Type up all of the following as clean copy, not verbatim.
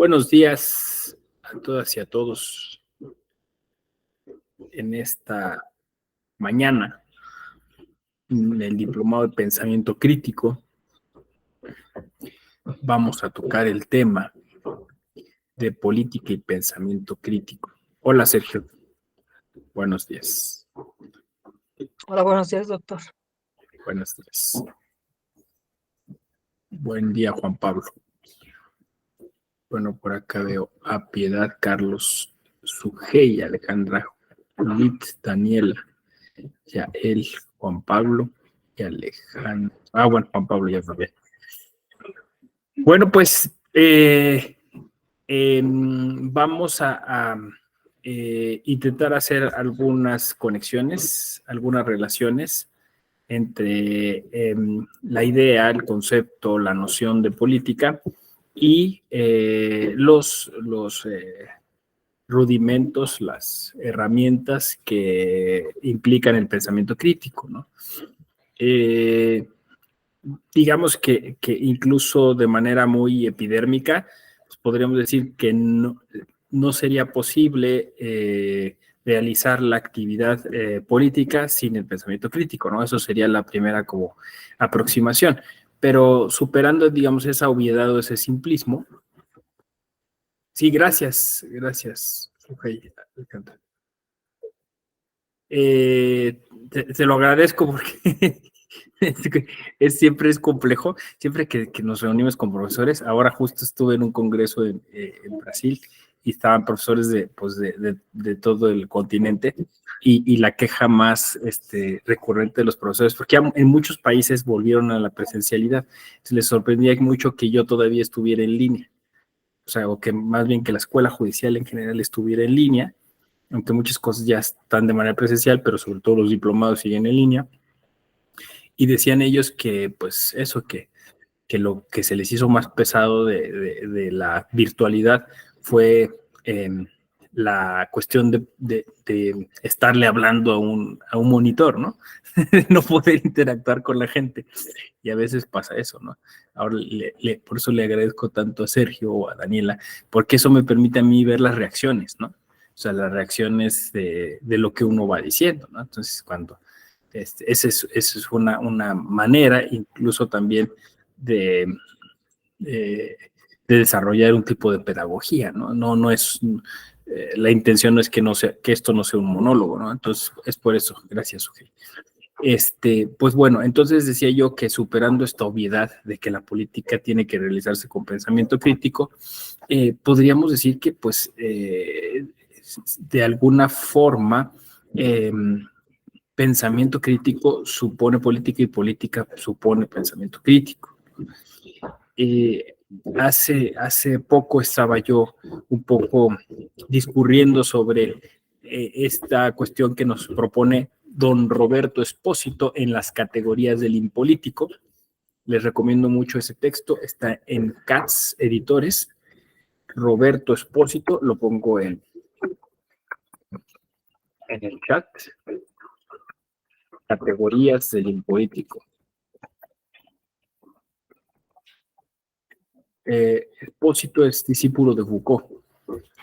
Buenos días a todas y a todos en esta mañana, en el Diplomado de Pensamiento Crítico. Vamos a tocar el tema de política y pensamiento crítico. Hola, Sergio. Buenos días. Hola, buenos días, doctor. Buenos días. Buen día, Juan Pablo. Bueno, por acá veo a Piedad, Carlos, Sujei, Alejandra, Judith, Daniela, Yael, Juan Pablo y Alejandro. Bueno, Juan Pablo ya lo ve. Bueno, pues vamos a intentar hacer algunas conexiones, algunas relaciones entre la idea, el concepto, la noción de política y los rudimentos, las herramientas que implican el pensamiento crítico, ¿no? Digamos que incluso de manera muy epidérmica, pues podríamos decir que no sería posible realizar la actividad política sin el pensamiento crítico, ¿no? Eso sería la primera como aproximación. Pero superando, digamos, esa obviedad o ese simplismo. Sí, gracias. Okay, te lo agradezco porque siempre es complejo, siempre que nos reunimos con profesores. Ahora justo estuve en un congreso en Brasil y estaban profesores de todo el continente y la queja más recurrente de los profesores, porque en muchos países volvieron a la presencialidad, se les sorprendía mucho que yo todavía estuviera en línea, o sea, o que más bien que la escuela judicial en general estuviera en línea, aunque muchas cosas ya están de manera presencial, pero sobre todo los diplomados siguen en línea. Y decían ellos que, pues eso, que lo que se les hizo más pesado de la virtualidad fue la cuestión de estarle hablando a un monitor, ¿no? No poder interactuar con la gente. Y a veces pasa eso, ¿no? Ahora, por eso le agradezco tanto a Sergio o a Daniela, porque eso me permite a mí ver las reacciones, ¿no? O sea, las reacciones de lo que uno va diciendo, ¿no? Entonces, cuando esa es una manera, incluso también de, de desarrollar un tipo de pedagogía, ¿no? No es, la intención no es que esto no sea un monólogo, ¿no? Entonces, es por eso. Gracias, Sujei. Pues bueno, entonces decía yo que superando esta obviedad de que la política tiene que realizarse con pensamiento crítico, podríamos decir que pues de alguna forma pensamiento crítico supone política y política supone pensamiento crítico. Hace poco estaba yo un poco discurriendo sobre esta cuestión que nos propone don Roberto Espósito en las categorías del impolítico. Les recomiendo mucho ese texto, está en Katz Editores. Roberto Espósito, lo pongo en el chat. Categorías del impolítico. Espósito es discípulo de Foucault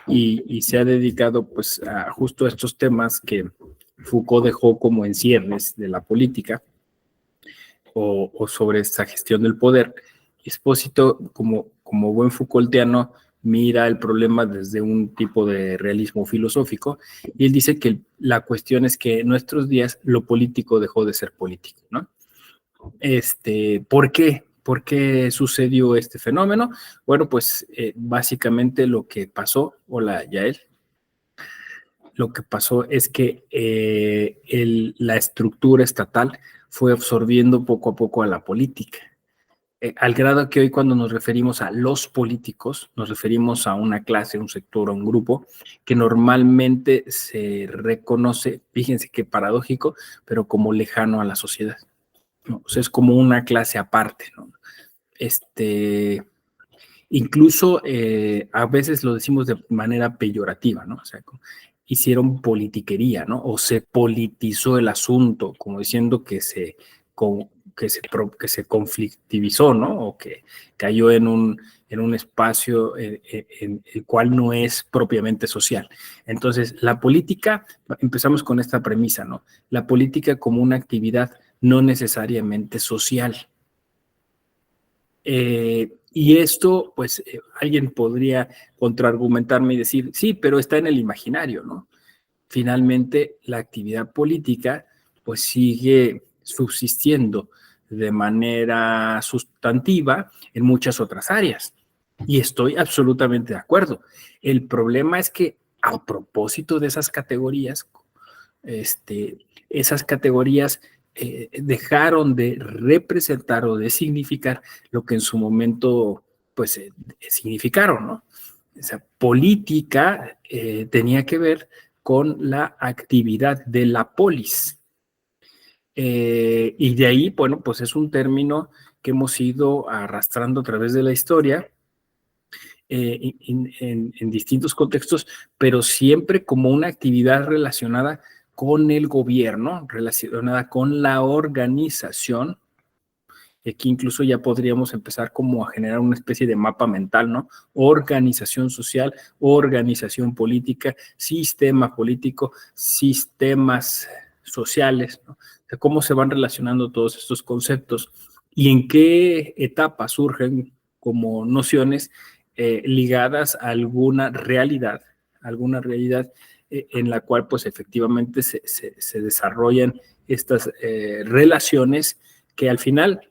y se ha dedicado pues a justo a estos temas que Foucault dejó como en ciernes de la política o sobre esta gestión del poder. Espósito, como buen Foucaultiano, mira el problema desde un tipo de realismo filosófico y él dice que la cuestión es que en nuestros días lo político dejó de ser político, ¿no? ¿Por qué? ¿Por qué sucedió este fenómeno? Bueno, pues básicamente lo que pasó, hola Yael, lo que pasó es que la estructura estatal fue absorbiendo poco a poco a la política. Al grado que hoy cuando nos referimos a los políticos, nos referimos a una clase, un sector, a un grupo que normalmente se reconoce, fíjense qué paradójico, pero como lejano a la sociedad, ¿no? O sea, es como una clase aparte, ¿no? Incluso a veces lo decimos de manera peyorativa, ¿no? O sea, hicieron politiquería, ¿no? O se politizó el asunto, como diciendo que que se conflictivizó, ¿no? O que cayó en un espacio en el cual no es propiamente social. Entonces, la política, empezamos con esta premisa, ¿no? La política como una actividad no necesariamente social. Y esto, pues, alguien podría contraargumentarme y decir, sí, pero está en el imaginario, ¿no? Finalmente, la actividad política, pues, sigue subsistiendo de manera sustantiva en muchas otras áreas. Y estoy absolutamente de acuerdo. El problema es que, a propósito de esas categorías, esas categorías dejaron de representar o de significar lo que en su momento, pues, significaron, ¿no? Esa política tenía que ver con la actividad de la polis. Y de ahí, bueno, pues es un término que hemos ido arrastrando a través de la historia en distintos contextos, pero siempre como una actividad relacionada con el gobierno, relacionada con la organización. Y aquí incluso ya podríamos empezar como a generar una especie de mapa mental, ¿no? Organización social, organización política, sistema político, sistemas sociales, ¿no? O sea, cómo se van relacionando todos estos conceptos y en qué etapa surgen como nociones ligadas a alguna realidad en la cual pues efectivamente se desarrollan estas relaciones que al final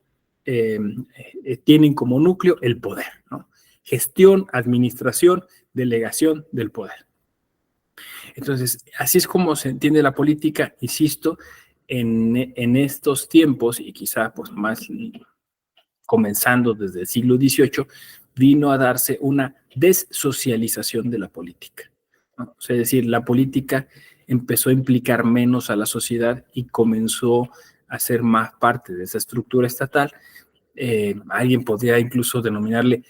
tienen como núcleo el poder, ¿no? Gestión, administración, delegación del poder. Entonces, así es como se entiende la política, insisto, en estos tiempos y quizá pues más comenzando desde el siglo XVIII, vino a darse una dessocialización de la política, ¿no? O sea, es decir, la política empezó a implicar menos a la sociedad y comenzó a ser más parte de esa estructura estatal. Alguien podría incluso denominarle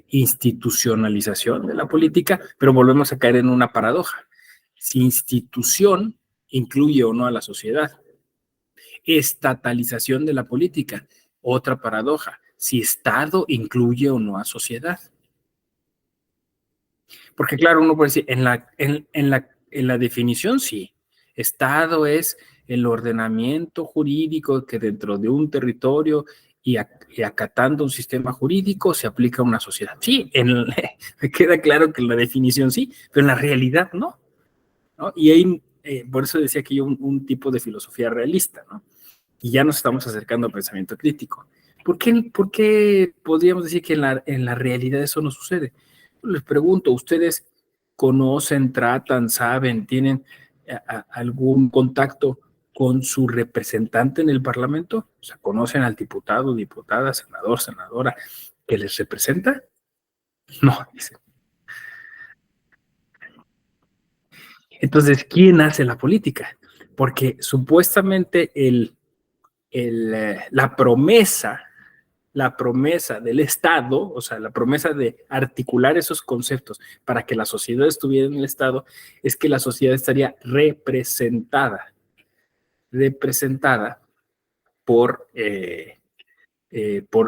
institucionalización de la política, pero volvemos a caer en una paradoja. Si institución incluye o no a la sociedad. Estatalización de la política, otra paradoja. Si Estado incluye o no a sociedad. Porque claro, uno puede decir, en la definición sí. Estado es el ordenamiento jurídico que dentro de un territorio y acatando un sistema jurídico se aplica a una sociedad. Sí, me queda claro que en la definición sí, pero en la realidad no, ¿no? Y ahí, por eso decía que yo un tipo de filosofía realista, ¿no? Y ya nos estamos acercando al pensamiento crítico. ¿Por qué podríamos decir que en la realidad eso no sucede? Les pregunto, ¿ustedes conocen, tratan, saben, tienen algún contacto con su representante en el Parlamento? O sea, ¿conocen al diputado, diputada, senador, senadora que les representa? No, dice. Entonces, ¿quién hace la política? Porque supuestamente la promesa del Estado, o sea, la promesa de articular esos conceptos para que la sociedad estuviera en el Estado, es que la sociedad estaría representada por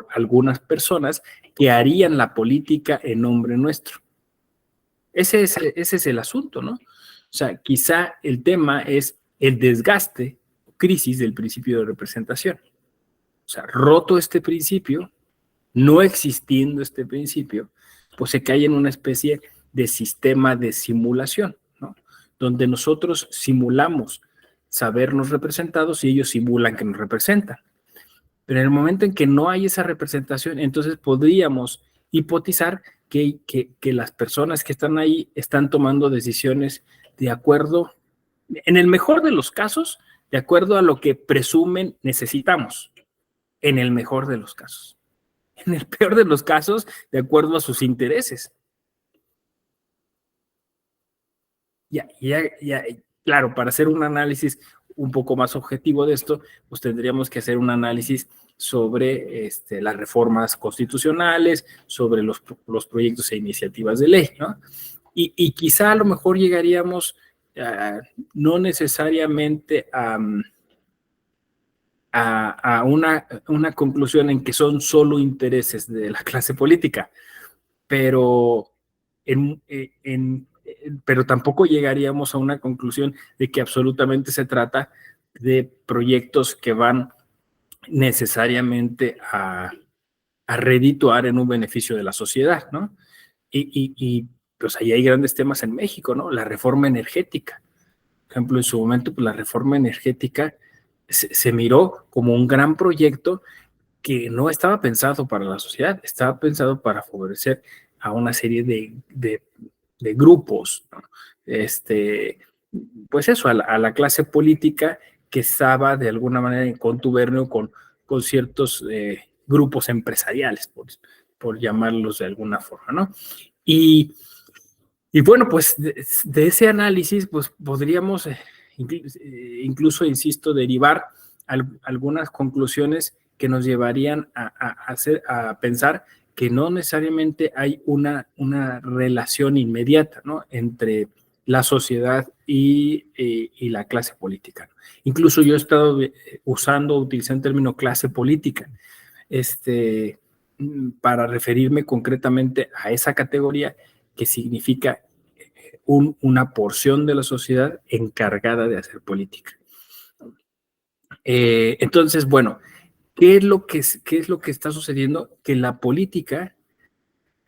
algunas personas que harían la política en nombre nuestro. Ese es el asunto, ¿no? O sea, quizá el tema es el desgaste, crisis del principio de representación. O sea, roto este principio, no existiendo este principio, pues se cae en una especie de sistema de simulación, ¿no? Donde nosotros simulamos sabernos representados y ellos simulan que nos representan. Pero en el momento en que no hay esa representación, entonces podríamos hipotizar que las personas que están ahí están tomando decisiones de acuerdo, en el mejor de los casos, de acuerdo a lo que presumen necesitamos, en el mejor de los casos. En el peor de los casos, de acuerdo a sus intereses. Claro, para hacer un análisis un poco más objetivo de esto, pues tendríamos que hacer un análisis sobre las reformas constitucionales, sobre los proyectos e iniciativas de ley, ¿no? Y quizá a lo mejor llegaríamos no necesariamente a a una conclusión en que son solo intereses de la clase política, pero, pero tampoco llegaríamos a una conclusión de que absolutamente se trata de proyectos que van necesariamente a redituar en un beneficio de la sociedad, ¿no? Y pues ahí hay grandes temas en México, ¿no? La reforma energética. Por ejemplo, en su momento, pues la reforma energética se miró como un gran proyecto que no estaba pensado para la sociedad, estaba pensado para favorecer a una serie de grupos, ¿no? Pues eso, a la clase política que estaba de alguna manera en contubernio con ciertos grupos empresariales, por llamarlos de alguna forma, ¿no? Y, y bueno, pues de ese análisis, pues podríamos incluso, insisto, derivar algunas conclusiones que nos llevarían a pensar que no necesariamente hay una relación inmediata, ¿no?, entre la sociedad y la clase política. Incluso yo he estado utilizando el término clase política, para referirme concretamente a esa categoría que significa una porción de la sociedad encargada de hacer política. Entonces, bueno, ¿qué es lo que está sucediendo? Que la política,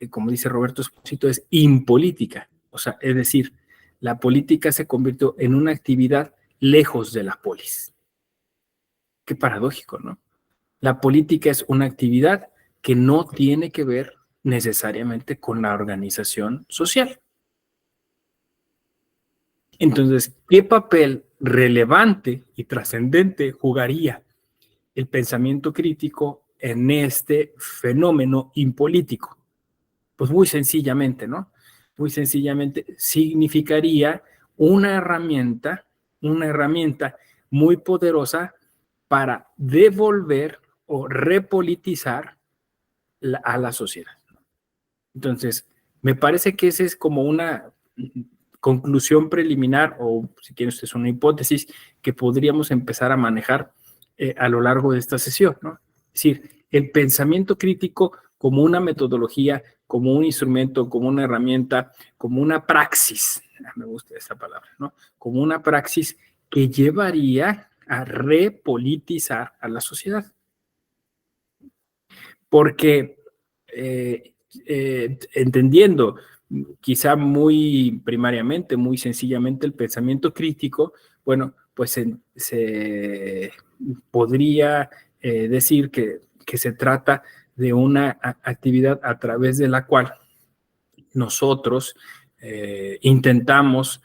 como dice Roberto Esposito, es impolítica. O sea, es decir, la política se convirtió en una actividad lejos de la polis. Qué paradójico, ¿no? La política es una actividad que no tiene que ver necesariamente con la organización social. Entonces, ¿qué papel relevante y trascendente jugaría el pensamiento crítico en este fenómeno impolítico? Pues muy sencillamente, ¿no? Muy sencillamente significaría una herramienta muy poderosa para devolver o repolitizar a la sociedad. Entonces, me parece que esa es como una conclusión preliminar, o si quieren ustedes una hipótesis, que podríamos empezar a manejar a lo largo de esta sesión, ¿no? Es decir, el pensamiento crítico como una metodología, como un instrumento, como una herramienta, como una praxis, me gusta esa palabra, ¿no? Como una praxis que llevaría a repolitizar a la sociedad. Porque entendiendo quizá muy primariamente, muy sencillamente el pensamiento crítico, bueno, pues se podría decir que se trata de una actividad a través de la cual nosotros intentamos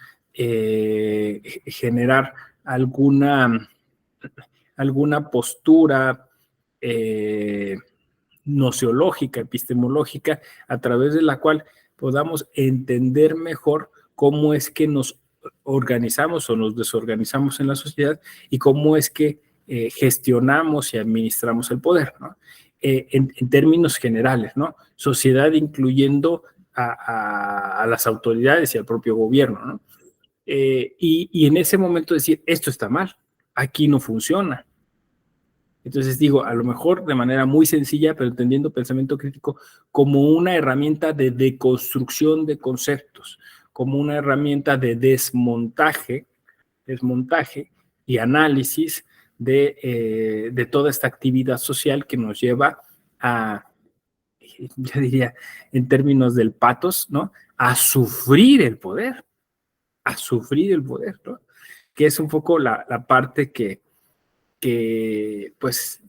generar alguna postura nociológica, epistemológica, a través de la cual podamos entender mejor cómo es que nos organizamos o nos desorganizamos en la sociedad y cómo es que gestionamos y administramos el poder, ¿no? En términos generales, ¿no? Sociedad incluyendo a las autoridades y al propio gobierno, ¿no? Y en ese momento decir, esto está mal, aquí no funciona. Entonces digo, a lo mejor de manera muy sencilla, pero entendiendo pensamiento crítico como una herramienta de deconstrucción de conceptos, como una herramienta de desmontaje y análisis de toda esta actividad social que nos lleva a, yo diría, en términos del patos, ¿no?, a sufrir el poder, ¿no? Que es un poco la parte pues,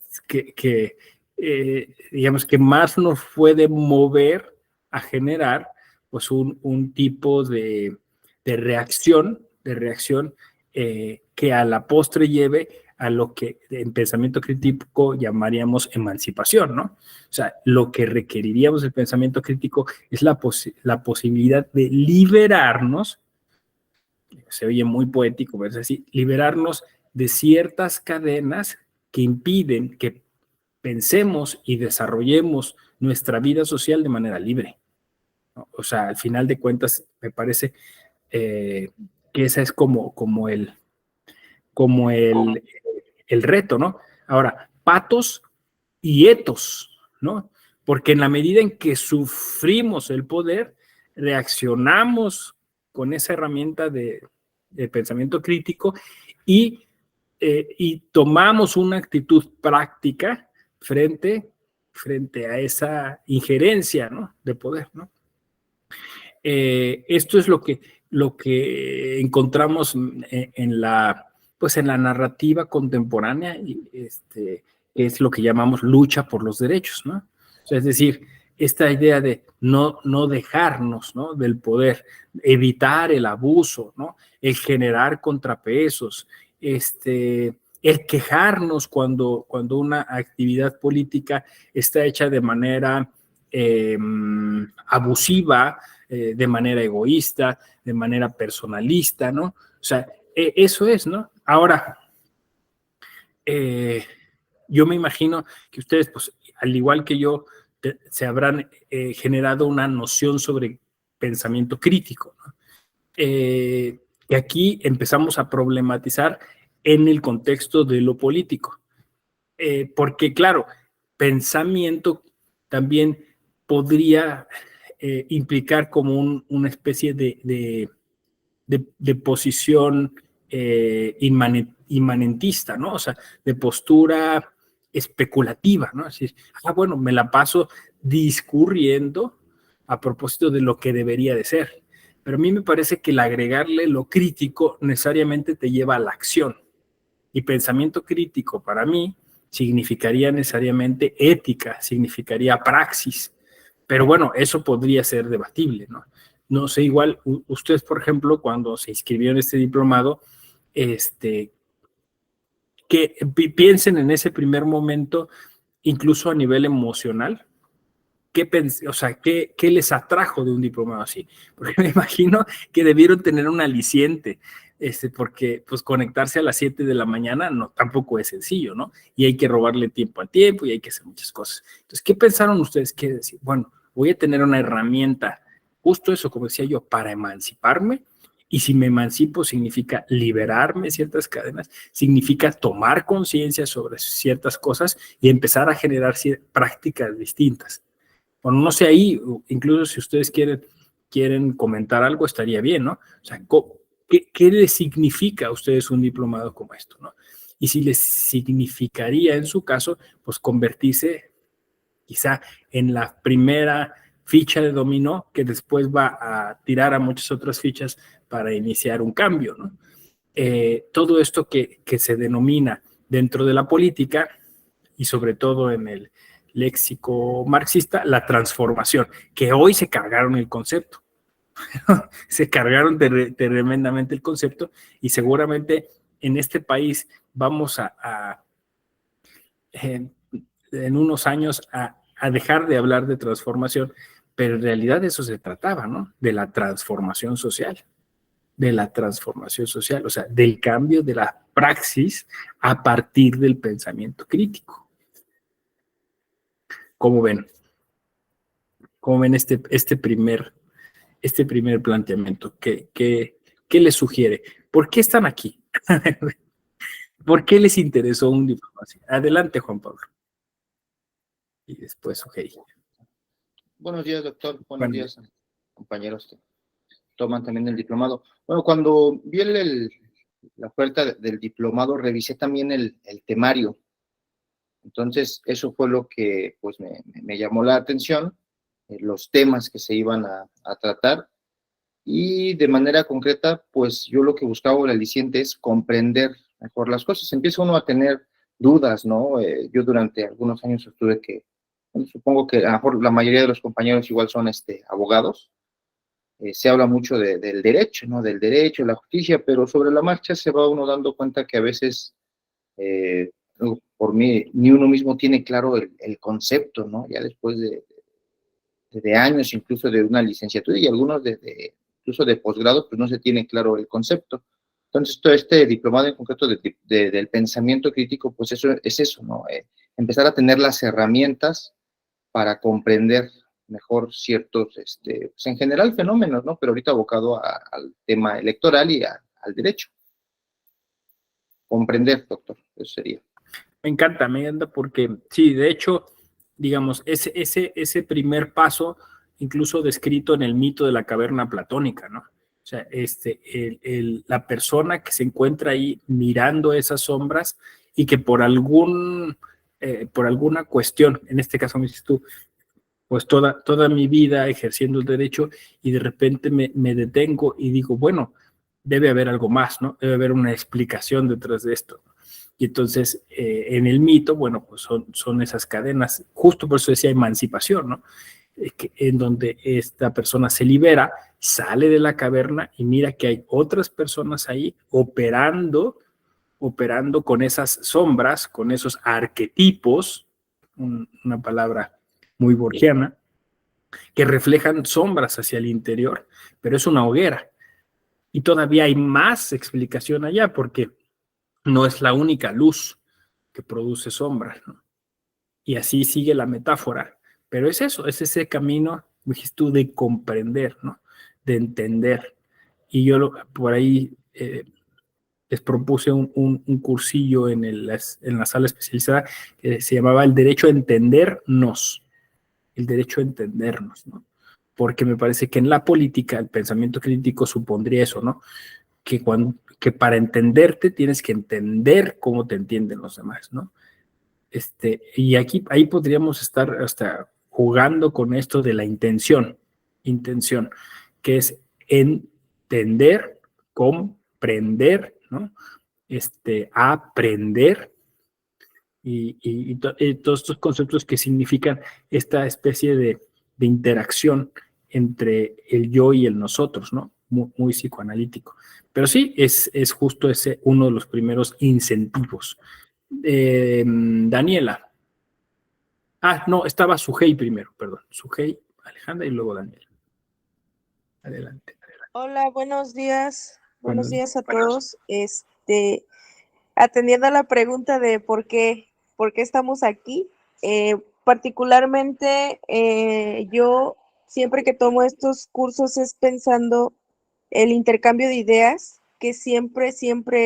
digamos que más nos puede mover a generar pues un tipo de reacción, que a la postre lleve a lo que en pensamiento crítico llamaríamos emancipación, ¿no? O sea, lo que requeriríamos del pensamiento crítico es la posibilidad de liberarnos, se oye muy poético, pero es así, liberarnos de ciertas cadenas que impiden que pensemos y desarrollemos nuestra vida social de manera libre, ¿no? O sea, al final de cuentas, me parece que ese es como el reto, ¿no? Ahora, patos y etos, ¿no? Porque en la medida en que sufrimos el poder, reaccionamos con esa herramienta de pensamiento crítico y tomamos una actitud práctica frente a esa injerencia, ¿no? De poder, ¿no? Esto es lo que encontramos en la narrativa contemporánea, que es lo que llamamos lucha por los derechos, ¿no? O sea, es decir, esta idea de no dejarnos, ¿no? Del poder, evitar el abuso, ¿no? El generar contrapesos, el quejarnos cuando una actividad política está hecha de manera abusiva, de manera egoísta, de manera personalista, ¿no? O sea, eso es, ¿no? Ahora, yo me imagino que ustedes, pues, al igual que yo, se habrán generado una noción sobre pensamiento crítico, ¿no? Y aquí empezamos a problematizar en el contexto de lo político. Porque, claro, pensamiento también podría implicar como una especie de posición inmanentista, ¿no? O sea, de postura especulativa, ¿no? Es decir, bueno, me la paso discurriendo a propósito de lo que debería de ser. Pero a mí me parece que el agregarle lo crítico necesariamente te lleva a la acción. Y pensamiento crítico para mí significaría necesariamente ética, significaría praxis. Pero bueno, eso podría ser debatible, ¿no? No sé, igual, ustedes, por ejemplo, cuando se inscribieron en este diplomado, que piensen en ese primer momento, incluso a nivel emocional, o sea, ¿qué les atrajo de un diplomado así? Porque me imagino que debieron tener un aliciente, porque pues conectarse a las 7 de la mañana no, tampoco es sencillo, ¿no? Y hay que robarle tiempo al tiempo y hay que hacer muchas cosas. Entonces, ¿qué pensaron ustedes? ¿Qué decir? Bueno, voy a tener una herramienta, justo eso, como decía yo, para emanciparme. Y si me emancipo significa liberarme de ciertas cadenas, significa tomar conciencia sobre ciertas cosas y empezar a generar prácticas distintas. Bueno, no sé ahí, incluso si ustedes quieren comentar algo, estaría bien, ¿no? O sea, ¿qué les significa a ustedes un diplomado como esto, ¿no? Y si les significaría, en su caso, pues convertirse quizá en la primera ficha de dominó que después va a tirar a muchas otras fichas para iniciar un cambio, ¿no? Todo esto que se denomina dentro de la política y sobre todo en el léxico marxista, la transformación, que hoy se cargaron el concepto. Se cargaron tremendamente el concepto y seguramente en este país vamos en unos años a dejar de hablar de transformación, pero en realidad de eso se trataba, ¿no? De la transformación social, o sea, del cambio de la praxis a partir del pensamiento crítico. ¿Cómo ven? ¿Cómo ven este primer planteamiento? ¿Qué les sugiere? ¿Por qué están aquí? ¿Por qué les interesó un diploma así? Adelante, Juan Pablo. Y después, ok. Buenos días, doctor. Buenos días, compañeros que toman también el diplomado. Bueno, cuando vi la oferta del diplomado, revisé también el temario. Entonces, eso fue lo que pues me llamó la atención, los temas que se iban a tratar. Y de manera concreta, pues yo lo que buscaba el aliciente es comprender mejor las cosas. Empieza uno a tener dudas, ¿no? Yo durante algunos años estuve bueno, supongo que a lo mejor la mayoría de los compañeros igual son abogados. Se habla mucho del derecho, ¿no? Del derecho, de la justicia, pero sobre la marcha se va uno dando cuenta que a veces, por mí, ni uno mismo tiene claro el concepto, ¿no? Ya después de años, incluso de una licenciatura y algunos incluso de posgrado, pues no se tiene claro el concepto. Entonces, todo este diplomado en concreto del pensamiento crítico, pues eso es eso, ¿no? Empezar a tener las herramientas para comprender mejor ciertos, pues en general fenómenos, ¿no? Pero ahorita abocado al tema electoral y al derecho. Comprender, doctor, eso sería. Me encanta porque sí, de hecho, digamos, ese primer paso, incluso descrito en el mito de la caverna platónica, ¿no? O sea, la persona que se encuentra ahí mirando esas sombras y que por alguna cuestión, en este caso me dices tú, pues toda mi vida ejerciendo el derecho y de repente me detengo y digo, bueno, debe haber algo más, ¿no? Debe haber una explicación detrás de esto. Y entonces, en el mito, bueno, pues son esas cadenas, justo por eso decía emancipación, ¿no? En donde esta persona se libera, sale de la caverna y mira que hay otras personas ahí operando con esas sombras, con esos arquetipos, una palabra muy borgiana, que reflejan sombras hacia el interior, pero es una hoguera. Y todavía hay más explicación allá, porque no es la única luz que produce sombras, ¿no? Y así sigue la metáfora. Pero es eso, es ese camino, dijiste tú, de comprender, ¿no? De entender. Y yo por ahí les propuse un cursillo en la sala especializada que se llamaba El derecho a entendernos. El derecho a entendernos, ¿no? Porque me parece que en la política el pensamiento crítico supondría eso, ¿no? Que para entenderte tienes que entender cómo te entienden los demás, ¿no? Y ahí podríamos estar hasta jugando con esto de la intención, que es entender, comprender, ¿no? Aprender y todos estos conceptos que significan esta especie de interacción entre el yo y el nosotros, ¿no? Muy psicoanalítico. Pero sí, es justo ese uno de los primeros incentivos. Daniela. Ah, no, estaba Sujei primero, perdón. Sujei, Alejandra y luego Daniela. Adelante. Hola, buenos días. Buenos Bueno, días a todos. Atendiendo a la pregunta de por qué estamos aquí, particularmente yo siempre que tomo estos cursos es pensando el intercambio de ideas, que siempre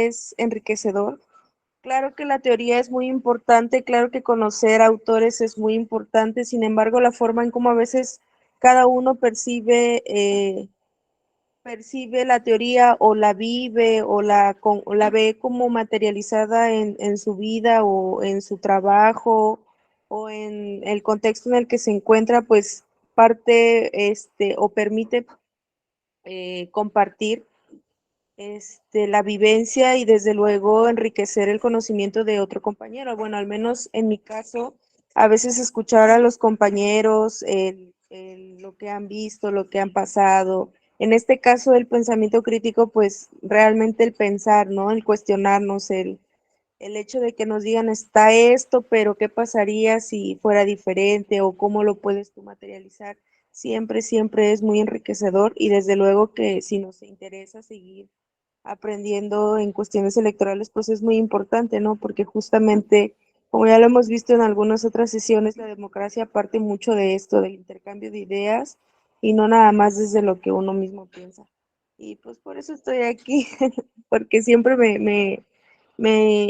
es enriquecedor. Claro que la teoría es muy importante, claro que conocer autores es muy importante, sin embargo, la forma en cómo a veces cada uno percibe la teoría o la vive o la ve como materializada en su vida o en su trabajo o en el contexto en el que se encuentra, pues parte o permite compartir la vivencia y desde luego enriquecer el conocimiento de otro compañero. Bueno, al menos en mi caso, a veces escuchar a los compañeros, lo que han visto, lo que han pasado. En este caso, el pensamiento crítico, pues realmente el pensar, ¿no? El cuestionarnos, el hecho de que nos digan está esto, pero ¿qué pasaría si fuera diferente o cómo lo puedes tú materializar? Siempre es muy enriquecedor y desde luego que si nos interesa seguir aprendiendo en cuestiones electorales, pues es muy importante, ¿no? Porque justamente, como ya lo hemos visto en algunas otras sesiones, la democracia parte mucho de esto, del intercambio de ideas y no nada más desde lo que uno mismo piensa. Y pues por eso estoy aquí, porque siempre me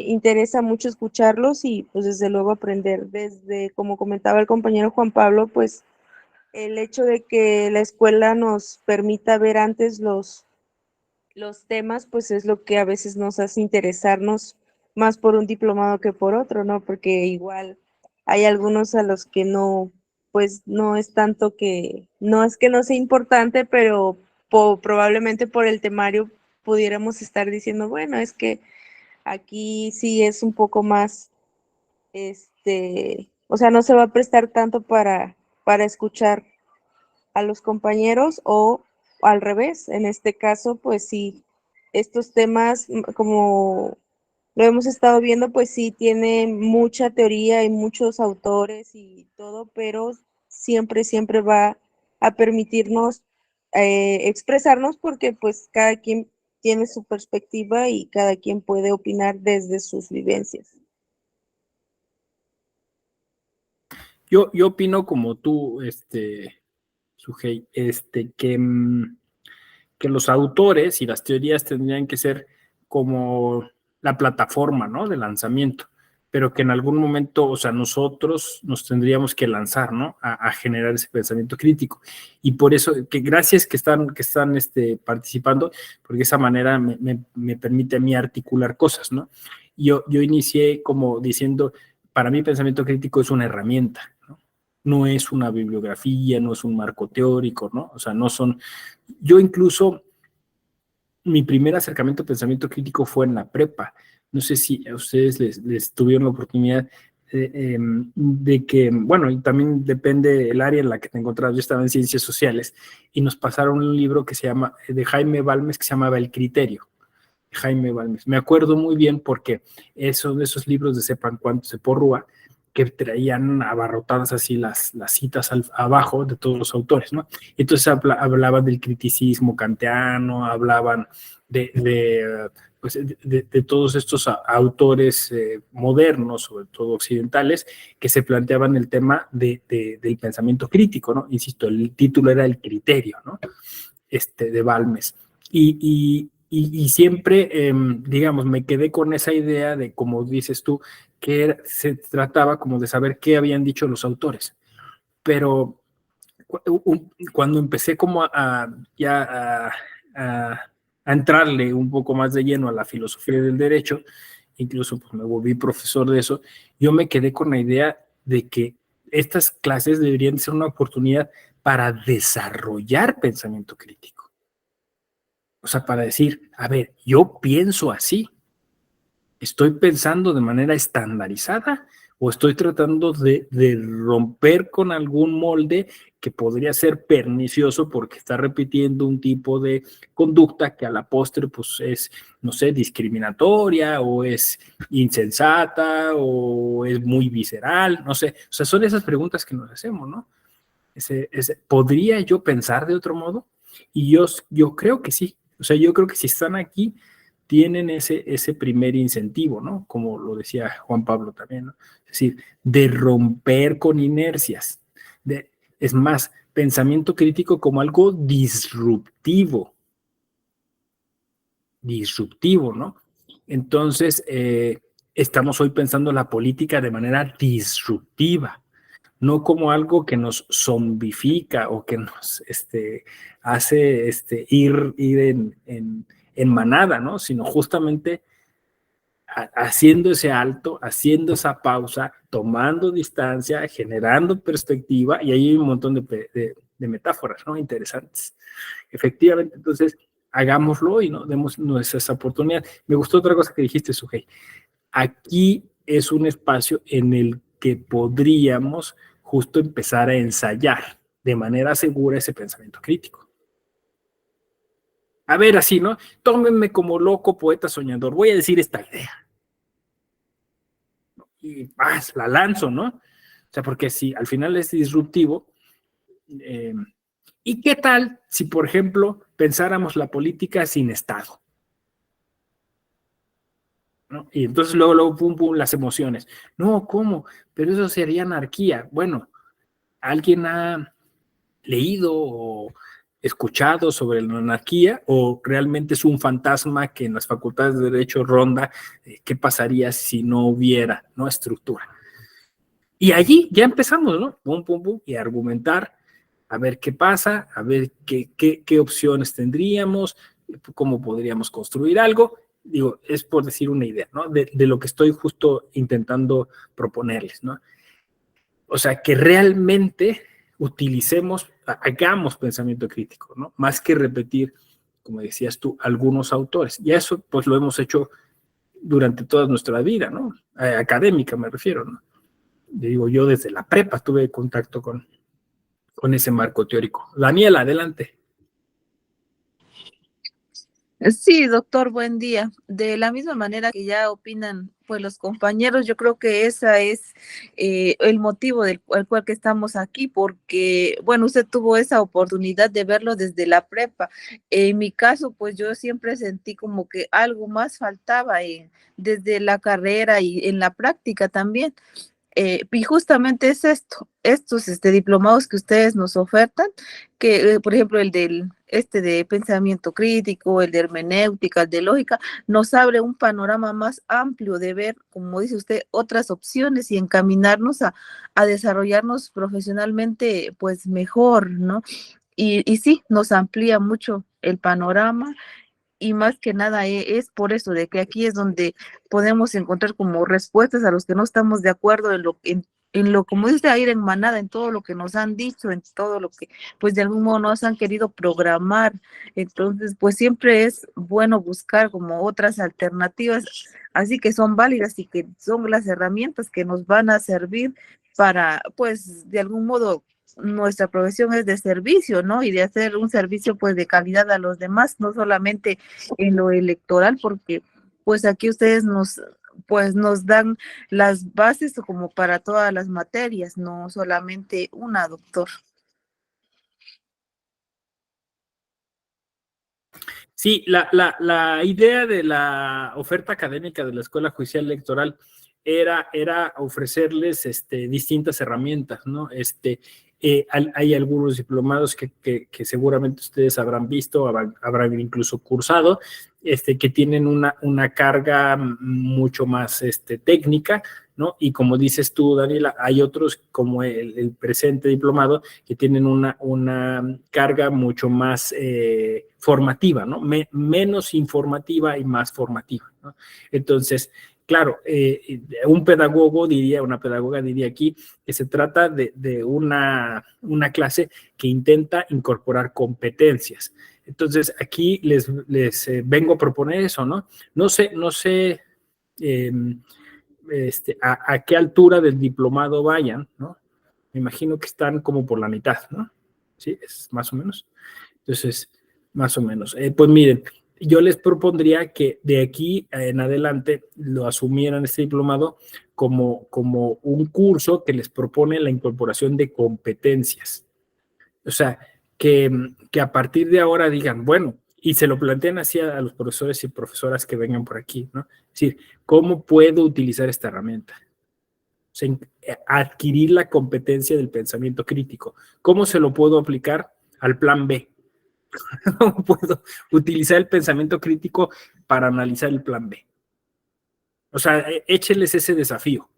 interesa mucho escucharlos y pues desde luego aprender. Desde, como comentaba el compañero Juan Pablo, pues el hecho de que la escuela nos permita ver antes los temas, pues es lo que a veces nos hace interesarnos más por un diplomado que por otro, ¿no? Porque igual hay algunos a los que no, pues no es tanto no es que no sea importante, pero probablemente por el temario pudiéramos estar diciendo, bueno, es que aquí sí es un poco más, o sea, no se va a prestar tanto para escuchar a los compañeros o al revés. En este caso, pues sí, estos temas, como lo hemos estado viendo, pues sí tiene mucha teoría y muchos autores y todo, pero siempre va a permitirnos expresarnos porque pues cada quien tiene su perspectiva y cada quien puede opinar desde sus vivencias. yo opino como tú, Sujei, que los autores y las teorías tendrían que ser como la plataforma, ¿no? De lanzamiento. pero que en algún momento, o sea, nosotros nos tendríamos que lanzar, ¿no? A generar ese pensamiento crítico. Y por eso, que gracias que están participando, porque de esa manera me permite a mí articular cosas, ¿no? Yo inicié como diciendo, para mí pensamiento crítico es una herramienta, ¿no? No es una bibliografía, no es un marco teórico, ¿no? O sea, no son... Yo incluso, mi primer acercamiento al pensamiento crítico fue en la prepa. No sé si a ustedes les tuvieron la oportunidad de que, bueno, y también depende el área en la que te encontrabas. Yo estaba en ciencias sociales y nos pasaron un libro que se llama, de Jaime Balmes, que se llamaba El Criterio. Jaime Balmes. Me acuerdo muy bien porque esos libros de Sepan Cuánto se porrúa, que traían abarrotadas así las citas abajo de todos los autores, ¿no? Entonces hablaban del criticismo kantiano, hablaban de todos estos autores modernos, sobre todo occidentales, que se planteaban el tema del pensamiento crítico, ¿no? Insisto, el título era El Criterio, ¿no? De Balmes. Y siempre, digamos, me quedé con esa idea de, como dices tú, que se trataba como de saber qué habían dicho los autores. Pero cuando empecé como a entrarle un poco más de lleno a la filosofía del derecho, incluso pues me volví profesor de eso, yo me quedé con la idea de que estas clases deberían ser una oportunidad para desarrollar pensamiento crítico. O sea, para decir, a ver, yo pienso así, ¿estoy pensando de manera estandarizada o estoy tratando de romper con algún molde que podría ser pernicioso porque está repitiendo un tipo de conducta que a la postre pues es, no sé, discriminatoria o es insensata o es muy visceral, no sé. O sea, son esas preguntas que nos hacemos, ¿no? ¿Podría yo pensar de otro modo? Y yo creo que sí. O sea, yo creo que si están aquí, tienen ese primer incentivo, ¿no? Como lo decía Juan Pablo también, ¿no? Es decir, de romper con inercias. Es más, pensamiento crítico como algo disruptivo. Disruptivo, ¿no? Entonces, estamos hoy pensando la política de manera disruptiva, no como algo que nos zombifica o que nos hace ir en manada, ¿no? Sino justamente haciendo ese alto, haciendo esa pausa, tomando distancia, generando perspectiva, y ahí hay un montón de metáforas, ¿no? Interesantes. Efectivamente, entonces, hagámoslo y no demos esa oportunidad. Me gustó otra cosa que dijiste, Sujei. Aquí es un espacio en el que podríamos justo empezar a ensayar de manera segura ese pensamiento crítico. A ver, así, ¿no? Tómenme como loco, poeta soñador. Voy a decir esta idea. Y más, la lanzo, ¿no? O sea, porque si al final es disruptivo, ¿y qué tal si, por ejemplo, pensáramos la política sin Estado? ¿No? Y entonces luego, pum, pum, las emociones. No, ¿cómo? Pero eso sería anarquía. Bueno, ¿alguien ha leído o escuchado sobre la anarquía o realmente es un fantasma que en las facultades de Derecho ronda qué pasaría si no hubiera, ¿no?, estructura? Y allí ya empezamos, ¿no? Pum, pum, pum, y argumentar, a ver qué pasa, a ver qué opciones tendríamos, cómo podríamos construir algo. Digo, es por decir una idea, ¿no? De lo que estoy justo intentando proponerles, ¿no? O sea, que realmente utilicemos, hagamos pensamiento crítico, ¿no? Más que repetir, como decías tú, algunos autores. Y eso, pues, lo hemos hecho durante toda nuestra vida, ¿no? Académica me refiero, ¿no? Digo, yo desde la prepa tuve contacto con ese marco teórico. Daniela, adelante. Sí, doctor, buen día. De la misma manera que ya opinan pues los compañeros, yo creo que esa es el motivo del cual que estamos aquí, porque, bueno, usted tuvo esa oportunidad de verlo desde la prepa. En mi caso, pues yo siempre sentí como que algo más faltaba desde la carrera y en la práctica también. Y justamente es estos diplomados que ustedes nos ofertan, que por ejemplo el de pensamiento crítico, el de hermenéutica, el de lógica, nos abre un panorama más amplio de ver, como dice usted, otras opciones y encaminarnos a desarrollarnos profesionalmente pues mejor, ¿no? Y sí, nos amplía mucho el panorama y más que nada es por eso, de que aquí es donde podemos encontrar como respuestas a los que no estamos de acuerdo en lo, como dice, a ir en manada, en todo lo que nos han dicho, en todo lo que, pues de algún modo nos han querido programar. Entonces, pues siempre es bueno buscar como otras alternativas, así que son válidas y que son las herramientas que nos van a servir para, pues, de algún modo nuestra profesión es de servicio, ¿no? Y de hacer un servicio pues de calidad a los demás, no solamente en lo electoral, porque pues aquí ustedes pues nos dan las bases como para todas las materias, no solamente una, doctor. Sí, la idea de la oferta académica de la Escuela Judicial Electoral era ofrecerles distintas herramientas, ¿no? Hay algunos diplomados que seguramente ustedes habrán visto, habrán incluso cursado, que tienen una carga mucho más técnica, ¿no? Y como dices tú, Daniela, hay otros como el presente diplomado que tienen una carga mucho más formativa, ¿no? Menos informativa y más formativa, ¿no? Entonces, claro, un pedagogo diría, una pedagoga diría aquí que se trata de una clase que intenta incorporar competencias. Entonces, aquí les vengo a proponer eso, ¿no? No sé eh, a qué altura del diplomado vayan, ¿no? Me imagino que están como por la mitad, ¿no? Sí, es más o menos. Entonces, más o menos. Pues miren, yo les propondría que de aquí en adelante lo asumieran este diplomado como un curso que les propone la incorporación de competencias. O sea, que a partir de ahora digan, bueno, y se lo plantean así a los profesores y profesoras que vengan por aquí, ¿no? Es decir, ¿cómo puedo utilizar esta herramienta? O sea, adquirir la competencia del pensamiento crítico. ¿Cómo se lo puedo aplicar al plan B? ¿Cómo puedo utilizar el pensamiento crítico para analizar el plan B? O sea, échenles ese desafío,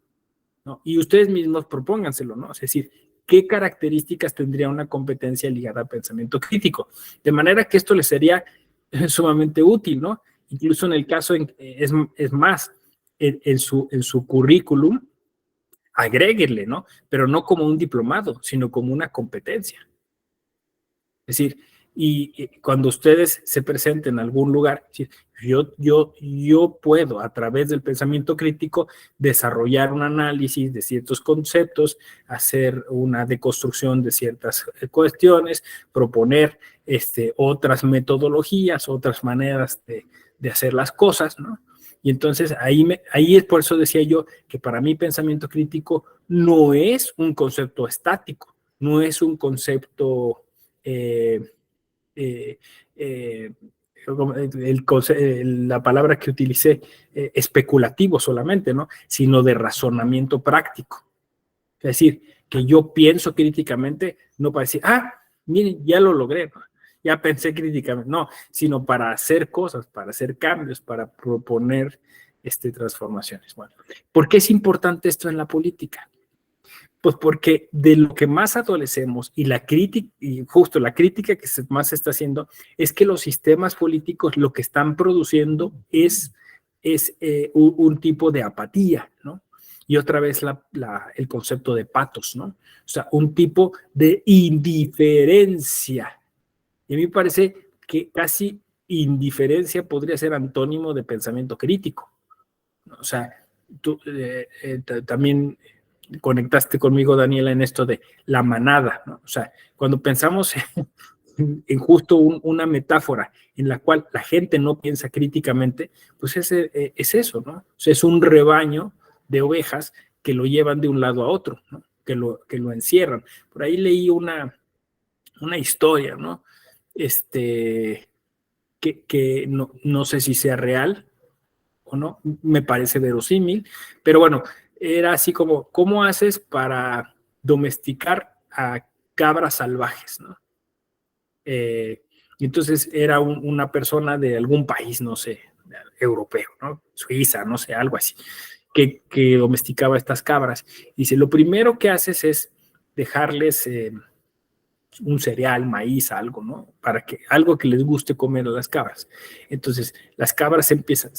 ¿no? Y ustedes mismos propónganselo, ¿no? Es decir, ¿qué características tendría una competencia ligada al pensamiento crítico? De manera que esto les sería sumamente útil, ¿no? Incluso en el caso, es más, en su currículum, agréguenle, ¿no? Pero no como un diplomado, sino como una competencia. Es decir, y cuando ustedes se presenten en algún lugar, yo puedo a través del pensamiento crítico desarrollar un análisis de ciertos conceptos, hacer una deconstrucción de ciertas cuestiones, proponer otras metodologías, otras maneras de hacer las cosas, ¿no? Y entonces ahí es por eso decía yo que para mí pensamiento crítico no es un concepto estático, no es un concepto eh, eh, la palabra que utilicé, especulativo solamente, ¿no? Sino de razonamiento práctico. Es decir, que yo pienso críticamente, no para decir, miren, ya lo logré, ¿no? Ya pensé críticamente, no, sino para hacer cosas, para hacer cambios, para proponer transformaciones. Bueno, ¿por qué es importante esto en la política? Pues porque de lo que más adolecemos y la crítica, y justo la crítica que más se está haciendo, es que los sistemas políticos lo que están produciendo es un tipo de apatía, ¿no? Y otra vez el concepto de patos, ¿no? O sea, un tipo de indiferencia. Y a mí me parece que casi indiferencia podría ser antónimo de pensamiento crítico, ¿no? O sea, tú también conectaste conmigo, Daniela, en esto de la manada, ¿no? O sea, cuando pensamos en justo una metáfora en la cual la gente no piensa críticamente, pues es eso, ¿no? O sea, es un rebaño de ovejas que lo llevan de un lado a otro, ¿no? Que lo encierran. Por ahí leí una historia, ¿no? Que no sé si sea real o no, me parece verosímil, pero bueno, era así como, ¿cómo haces para domesticar a cabras salvajes, ¿no? Y entonces era una persona de algún país, no sé, europeo, ¿no? Suiza, no sé, algo así, que domesticaba estas cabras. Dice, lo primero que haces es dejarles un cereal, maíz, algo, ¿no? Algo que les guste comer a las cabras. Entonces, las cabras empiezan,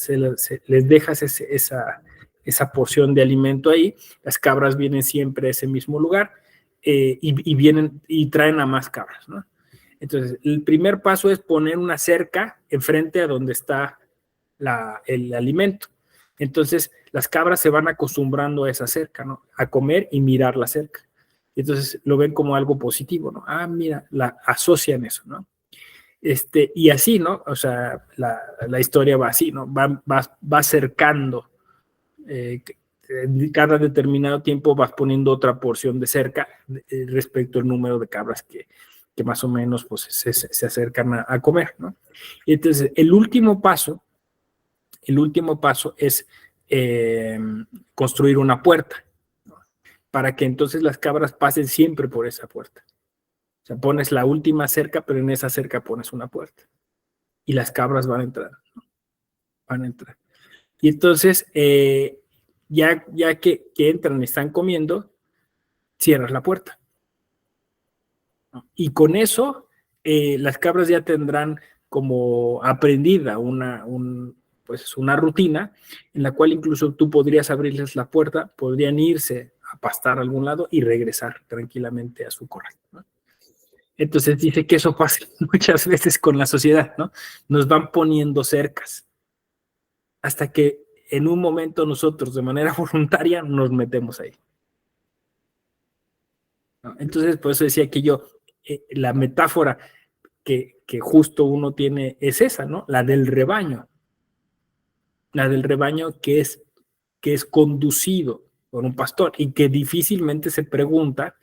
les dejas esa porción de alimento ahí, las cabras vienen siempre a ese mismo lugar y vienen y traen a más cabras, ¿no? Entonces, el primer paso es poner una cerca enfrente a donde está el alimento. Entonces, las cabras se van acostumbrando a esa cerca, ¿no? A comer y mirar la cerca. Entonces, lo ven como algo positivo, ¿no? Ah, mira, asocian eso, ¿no? Y así, ¿no? O sea, la historia va así, ¿no? Va acercando. Cada determinado tiempo vas poniendo otra porción de cerca respecto al número de cabras que más o menos pues, se acercan a comer, ¿no? Y entonces, el último paso es construir una puerta, ¿no? Para que entonces las cabras pasen siempre por esa puerta. O sea, pones la última cerca, pero en esa cerca pones una puerta. Y las cabras van a entrar, ¿no? Van a entrar. Y entonces, ya que entran y están comiendo, cierras la puerta. Y con eso, las cabras ya tendrán como aprendida una rutina en la cual incluso tú podrías abrirles la puerta, podrían irse a pastar a algún lado y regresar tranquilamente a su corral, ¿no? Entonces dice que eso pasa muchas veces con la sociedad, ¿no? Nos van poniendo cercas hasta que en un momento nosotros de manera voluntaria nos metemos ahí, ¿no? Entonces, por eso decía que yo, la metáfora que justo uno tiene es esa, ¿no? La del rebaño. La del rebaño que es conducido por un pastor y que difícilmente se pregunta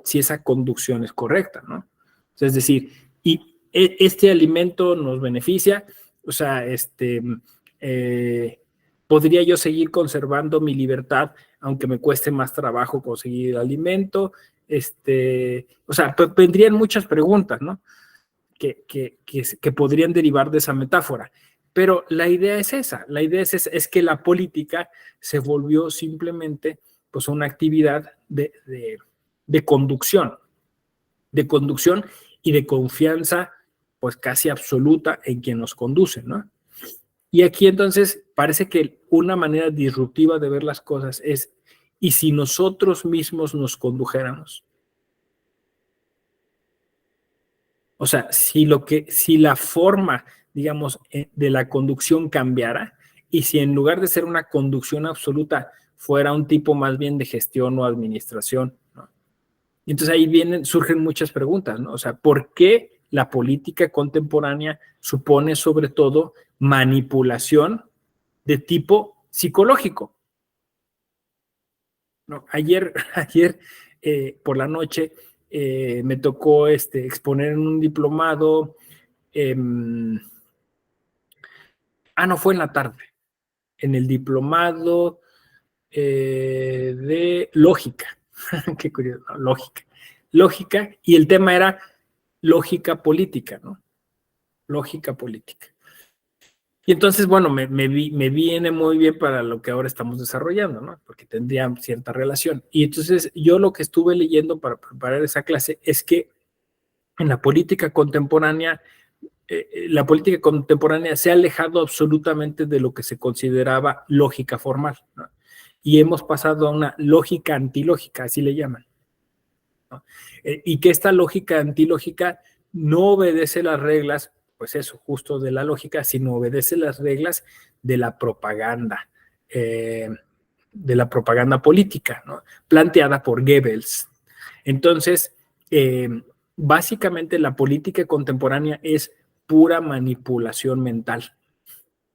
si esa conducción es correcta, ¿no? O sea, es decir, y este alimento nos beneficia, o sea, podría yo seguir conservando mi libertad aunque me cueste más trabajo conseguir el alimento, o sea, vendrían muchas preguntas, ¿no? Que podrían derivar de esa metáfora. Pero la idea es esa, es que la política se volvió simplemente pues una actividad de conducción y de confianza pues casi absoluta en quien nos conduce, ¿no? Y aquí entonces parece que una manera disruptiva de ver las cosas es, ¿y si nosotros mismos nos condujéramos? O sea, si la forma, digamos, de la conducción cambiara y si en lugar de ser una conducción absoluta fuera un tipo más bien de gestión o administración, ¿no? Y entonces ahí surgen muchas preguntas, ¿no? O sea, ¿por qué la política contemporánea supone sobre todo manipulación de tipo psicológico? ¿No? Ayer por la noche me tocó exponer en un diplomado. No, fue en la tarde, en el diplomado de lógica. Qué curioso, ¿no? Lógica, y el tema era lógica política, ¿no? Lógica política. Y entonces, bueno, me viene muy bien para lo que ahora estamos desarrollando, ¿no? Porque tendría cierta relación. Y entonces yo lo que estuve leyendo para preparar esa clase es que en la política contemporánea se ha alejado absolutamente de lo que se consideraba lógica formal, ¿no? Y hemos pasado a una lógica antilógica, así le llaman, ¿no? Y que esta lógica antilógica no obedece las reglas, pues eso, justo de la lógica, sino obedece las reglas de la propaganda política, ¿no? Planteada por Goebbels. Entonces, básicamente la política contemporánea es pura manipulación mental.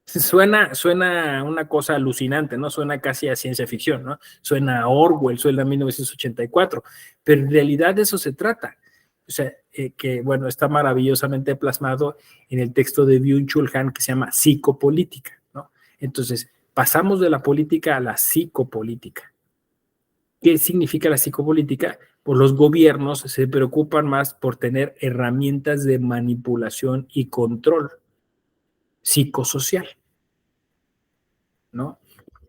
Suena una cosa alucinante, ¿no? Suena casi a ciencia ficción, ¿no? Suena a Orwell, suena a 1984, pero en realidad de eso se trata. O sea, que bueno, está maravillosamente plasmado en el texto de Byung-Chul Han que se llama Psicopolítica, ¿no? Entonces, pasamos de la política a la psicopolítica. ¿Qué significa la psicopolítica? Pues los gobiernos se preocupan más por tener herramientas de manipulación y control psicosocial, ¿no?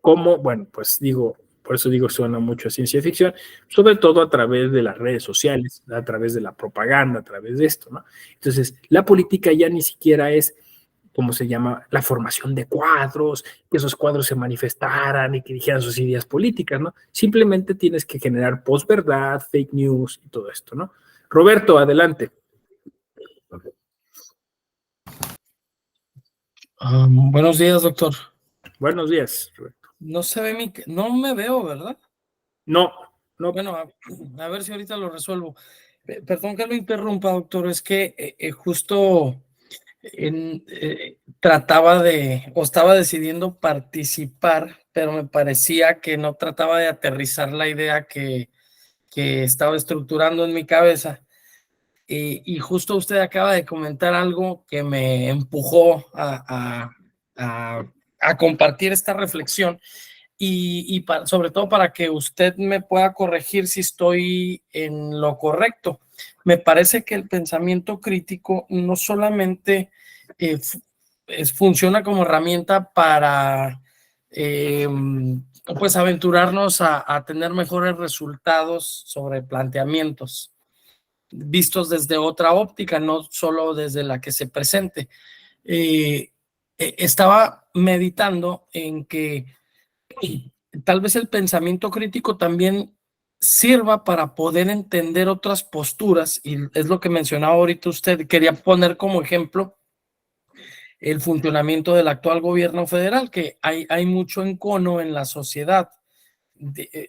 ¿Cómo? Bueno, pues digo, por eso digo, suena mucho a ciencia ficción, sobre todo a través de las redes sociales, a través de la propaganda, a través de esto, ¿no? Entonces, la política ya ni siquiera es, ¿cómo se llama? La formación de cuadros, que esos cuadros se manifestaran y que dijeran sus ideas políticas, ¿no? Simplemente tienes que generar posverdad, fake news y todo esto, ¿no? Roberto, adelante. Buenos días, doctor. Buenos días, Roberto. No se ve no me veo, ¿verdad? No, no. Bueno, a ver si ahorita lo resuelvo. Perdón que lo interrumpa, doctor, es que justo trataba o estaba decidiendo participar, pero me parecía que no trataba de aterrizar la idea que estaba estructurando en mi cabeza. Y justo usted acaba de comentar algo que me empujó a compartir esta reflexión y sobre todo para que usted me pueda corregir si estoy en lo correcto. Me parece que el pensamiento crítico no solamente funciona como herramienta para pues aventurarnos a tener mejores resultados sobre planteamientos vistos desde otra óptica, no solo desde la que se presente. Estaba meditando en que tal vez el pensamiento crítico también sirva para poder entender otras posturas, y es lo que mencionaba ahorita usted. Quería poner como ejemplo el funcionamiento del actual gobierno federal, que hay mucho encono en la sociedad.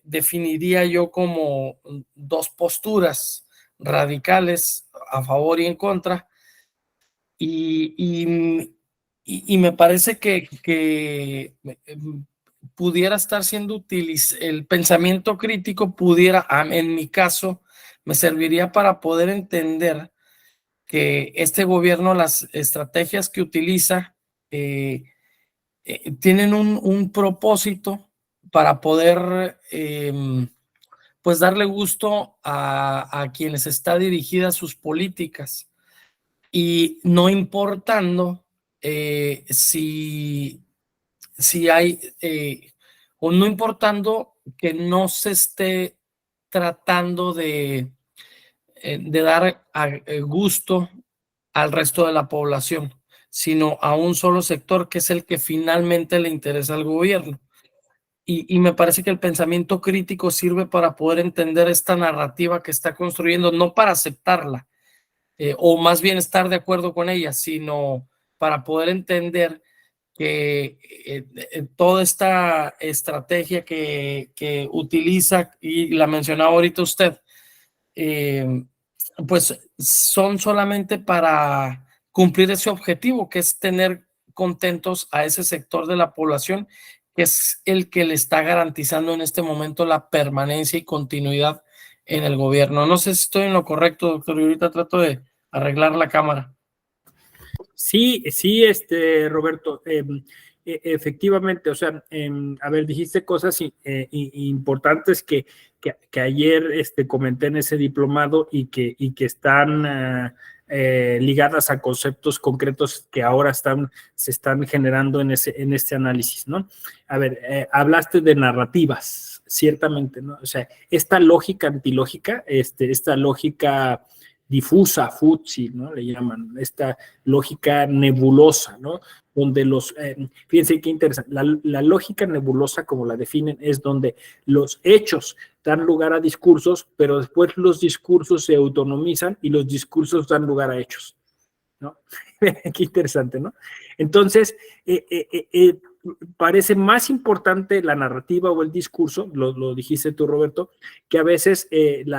Definiría yo como dos posturas radicales a favor y en contra, y me parece que pudiera estar siendo utilizado el pensamiento crítico, en mi caso, me serviría para poder entender que este gobierno, las estrategias que utiliza, tienen un propósito para poder pues darle gusto a quienes está dirigida sus políticas, y no importando si hay o no importando que no se esté tratando de dar gusto al resto de la población, sino a un solo sector que es el que finalmente le interesa al gobierno. Y me parece que el pensamiento crítico sirve para poder entender esta narrativa que está construyendo, no para aceptarla, o más bien estar de acuerdo con ella, sino para poder entender que toda esta estrategia que utiliza, y la mencionaba ahorita usted, pues son solamente para cumplir ese objetivo, que es tener contentos a ese sector de la población, que es el que le está garantizando en este momento la permanencia y continuidad en el gobierno. No sé si estoy en lo correcto, doctor, y ahorita trato de arreglar la cámara. Sí, sí, Roberto, efectivamente, o sea, a ver, dijiste cosas importantes que ayer comenté en ese diplomado y que están ligadas a conceptos concretos que ahora se están generando en este análisis, ¿no? A ver, hablaste de narrativas, ciertamente, ¿no? O sea, esta lógica antilógica, esta lógica difusa, futsi, ¿no? Le llaman, esta lógica nebulosa, ¿no? Donde fíjense qué interesante, la lógica nebulosa, como la definen, es donde los hechos dan lugar a discursos, pero después los discursos se autonomizan y los discursos dan lugar a hechos, ¿no? Qué interesante, ¿no? Entonces, parece más importante la narrativa o el discurso, lo dijiste tú, Roberto, que a veces el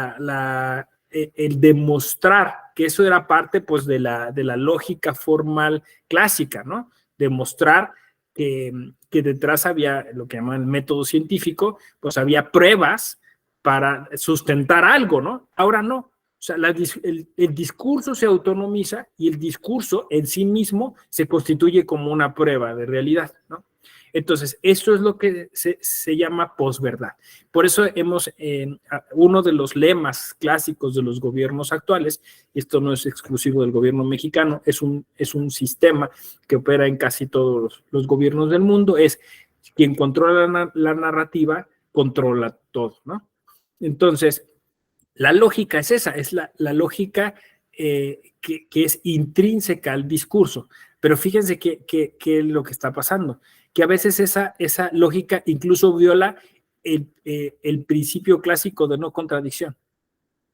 demostrar, que eso era parte pues de la lógica formal clásica, ¿no? Demostrar que detrás había lo que llaman método científico, pues había pruebas para sustentar algo, ¿no? Ahora no. O sea, el discurso se autonomiza y el discurso en sí mismo se constituye como una prueba de realidad, ¿no? Entonces, esto es lo que se llama posverdad. Por eso uno de los lemas clásicos de los gobiernos actuales, y esto no es exclusivo del gobierno mexicano, es un sistema que opera en casi todos los gobiernos del mundo, es quien controla la narrativa, controla todo, ¿no? Entonces, la lógica es esa, es la lógica que es intrínseca al discurso. Pero fíjense qué es lo que está pasando, que a veces esa lógica incluso viola el principio clásico de no contradicción.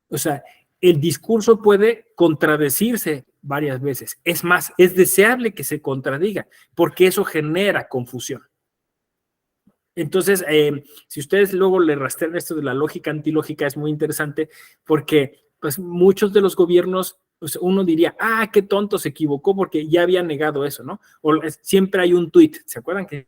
O sea, el discurso puede contradecirse varias veces. Es más, es deseable que se contradiga, porque eso genera confusión. Entonces, si ustedes luego le rastrean esto de la lógica antilógica, es muy interesante porque pues, muchos de los gobiernos, pues, uno diría, qué tonto, se equivocó porque ya había negado eso, ¿no? O siempre hay un tuit, ¿se acuerdan que?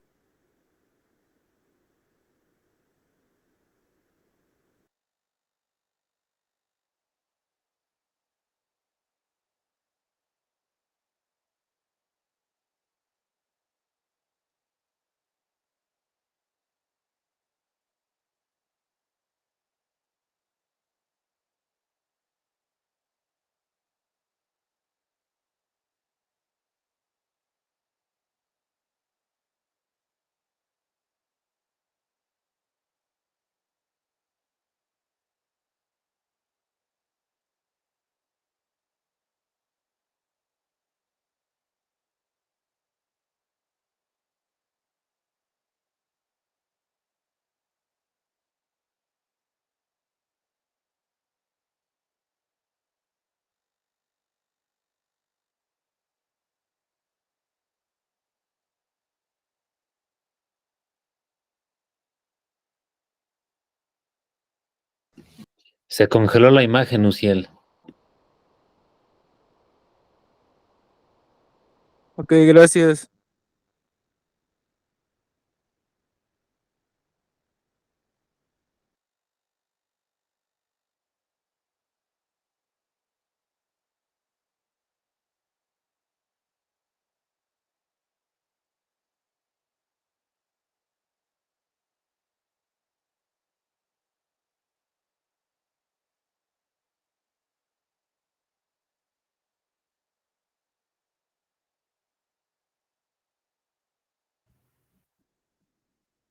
Se congeló la imagen, Uciel. Ok, gracias.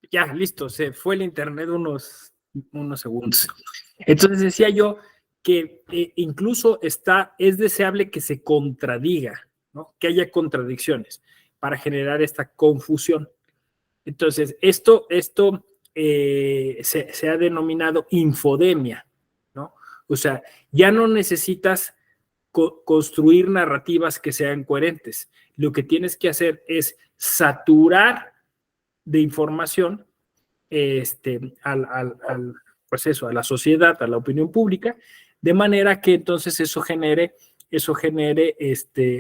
Ya, listo, se fue el internet unos segundos. Entonces decía yo que incluso es deseable que se contradiga, ¿no? Que haya contradicciones para generar esta confusión. Entonces, esto se ha denominado infodemia, ¿no? O sea, ya no necesitas construir narrativas que sean coherentes. Lo que tienes que hacer es saturar de información pues eso, a la sociedad, a la opinión pública, de manera que entonces eso genere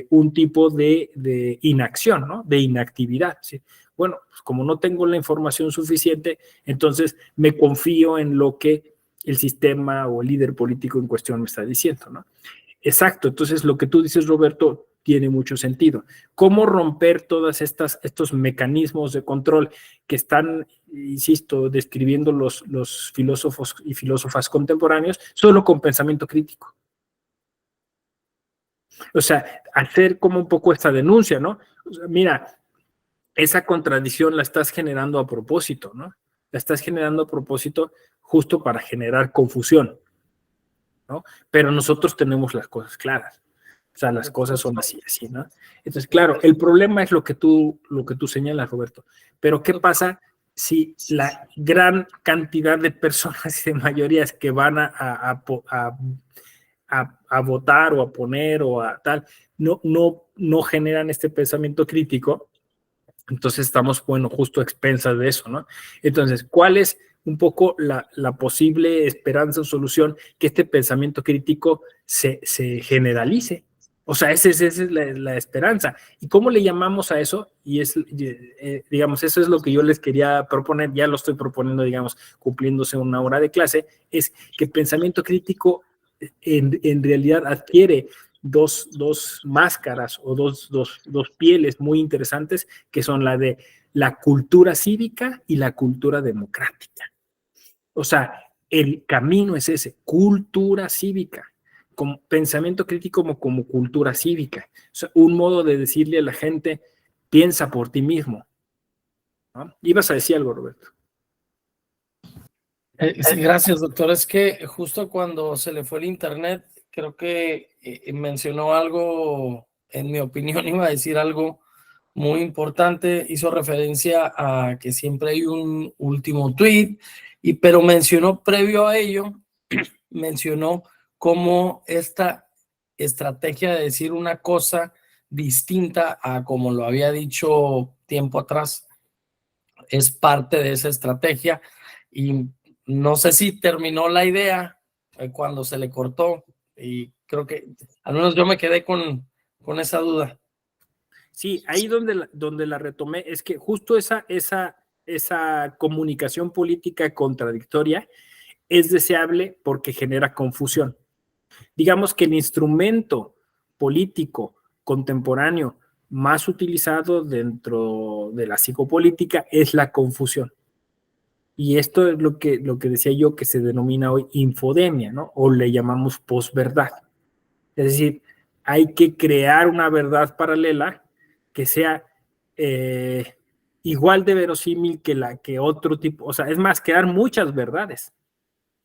un tipo de inacción, ¿no? De inactividad. ¿Sí? Bueno, pues como no tengo la información suficiente, entonces me confío en lo que el sistema o el líder político en cuestión me está diciendo, ¿no? Exacto, entonces lo que tú dices, Roberto, tiene mucho sentido. ¿Cómo romper todos estos mecanismos de control que están, insisto, describiendo los filósofos y filósofas contemporáneos solo con pensamiento crítico? O sea, hacer como un poco esta denuncia, ¿no? O sea, mira, esa contradicción la estás generando a propósito, ¿no? La estás generando a propósito justo para generar confusión, ¿no? Pero nosotros tenemos las cosas claras. O sea, las cosas son así, ¿no? Entonces, claro, el problema es lo que tú señalas, Roberto. Pero, ¿qué pasa si la gran cantidad de personas y de mayorías que van a votar o a poner o a tal, no generan este pensamiento crítico? Entonces estamos, bueno, justo a expensas de eso, ¿no? Entonces, ¿cuál es un poco la posible esperanza o solución? Que este pensamiento crítico se generalice. O sea, esa es la esperanza. ¿Y cómo le llamamos a eso? Y digamos, eso es lo que yo les quería proponer, ya lo estoy proponiendo, digamos, cumpliéndose una hora de clase, es que el pensamiento crítico en realidad adquiere dos máscaras o dos pieles muy interesantes, que son la la cultura cívica y la cultura democrática. O sea, el camino es ese, cultura cívica, como pensamiento crítico como cultura cívica. O sea, un modo de decirle a la gente, piensa por ti mismo, ¿no? Ibas a decir algo, Roberto. Sí, gracias, doctor. Es que justo cuando se le fue el internet, creo que mencionó algo, en mi opinión, iba a decir algo muy importante, hizo referencia a que siempre hay un último tweet, pero mencionó previo a ello, mencionó cómo esta estrategia de decir una cosa distinta a como lo había dicho tiempo atrás es parte de esa estrategia, y no sé si terminó la idea cuando se le cortó, y creo que al menos yo me quedé con esa duda. Sí, ahí donde la retomé es que justo esa comunicación política contradictoria es deseable porque genera confusión. Digamos que el instrumento político contemporáneo más utilizado dentro de la psicopolítica es la confusión. Y esto es lo que decía yo, que se denomina hoy infodemia, ¿no? O le llamamos posverdad. Es decir, hay que crear una verdad paralela que sea igual de verosímil que otro tipo, o sea, es más, crear muchas verdades,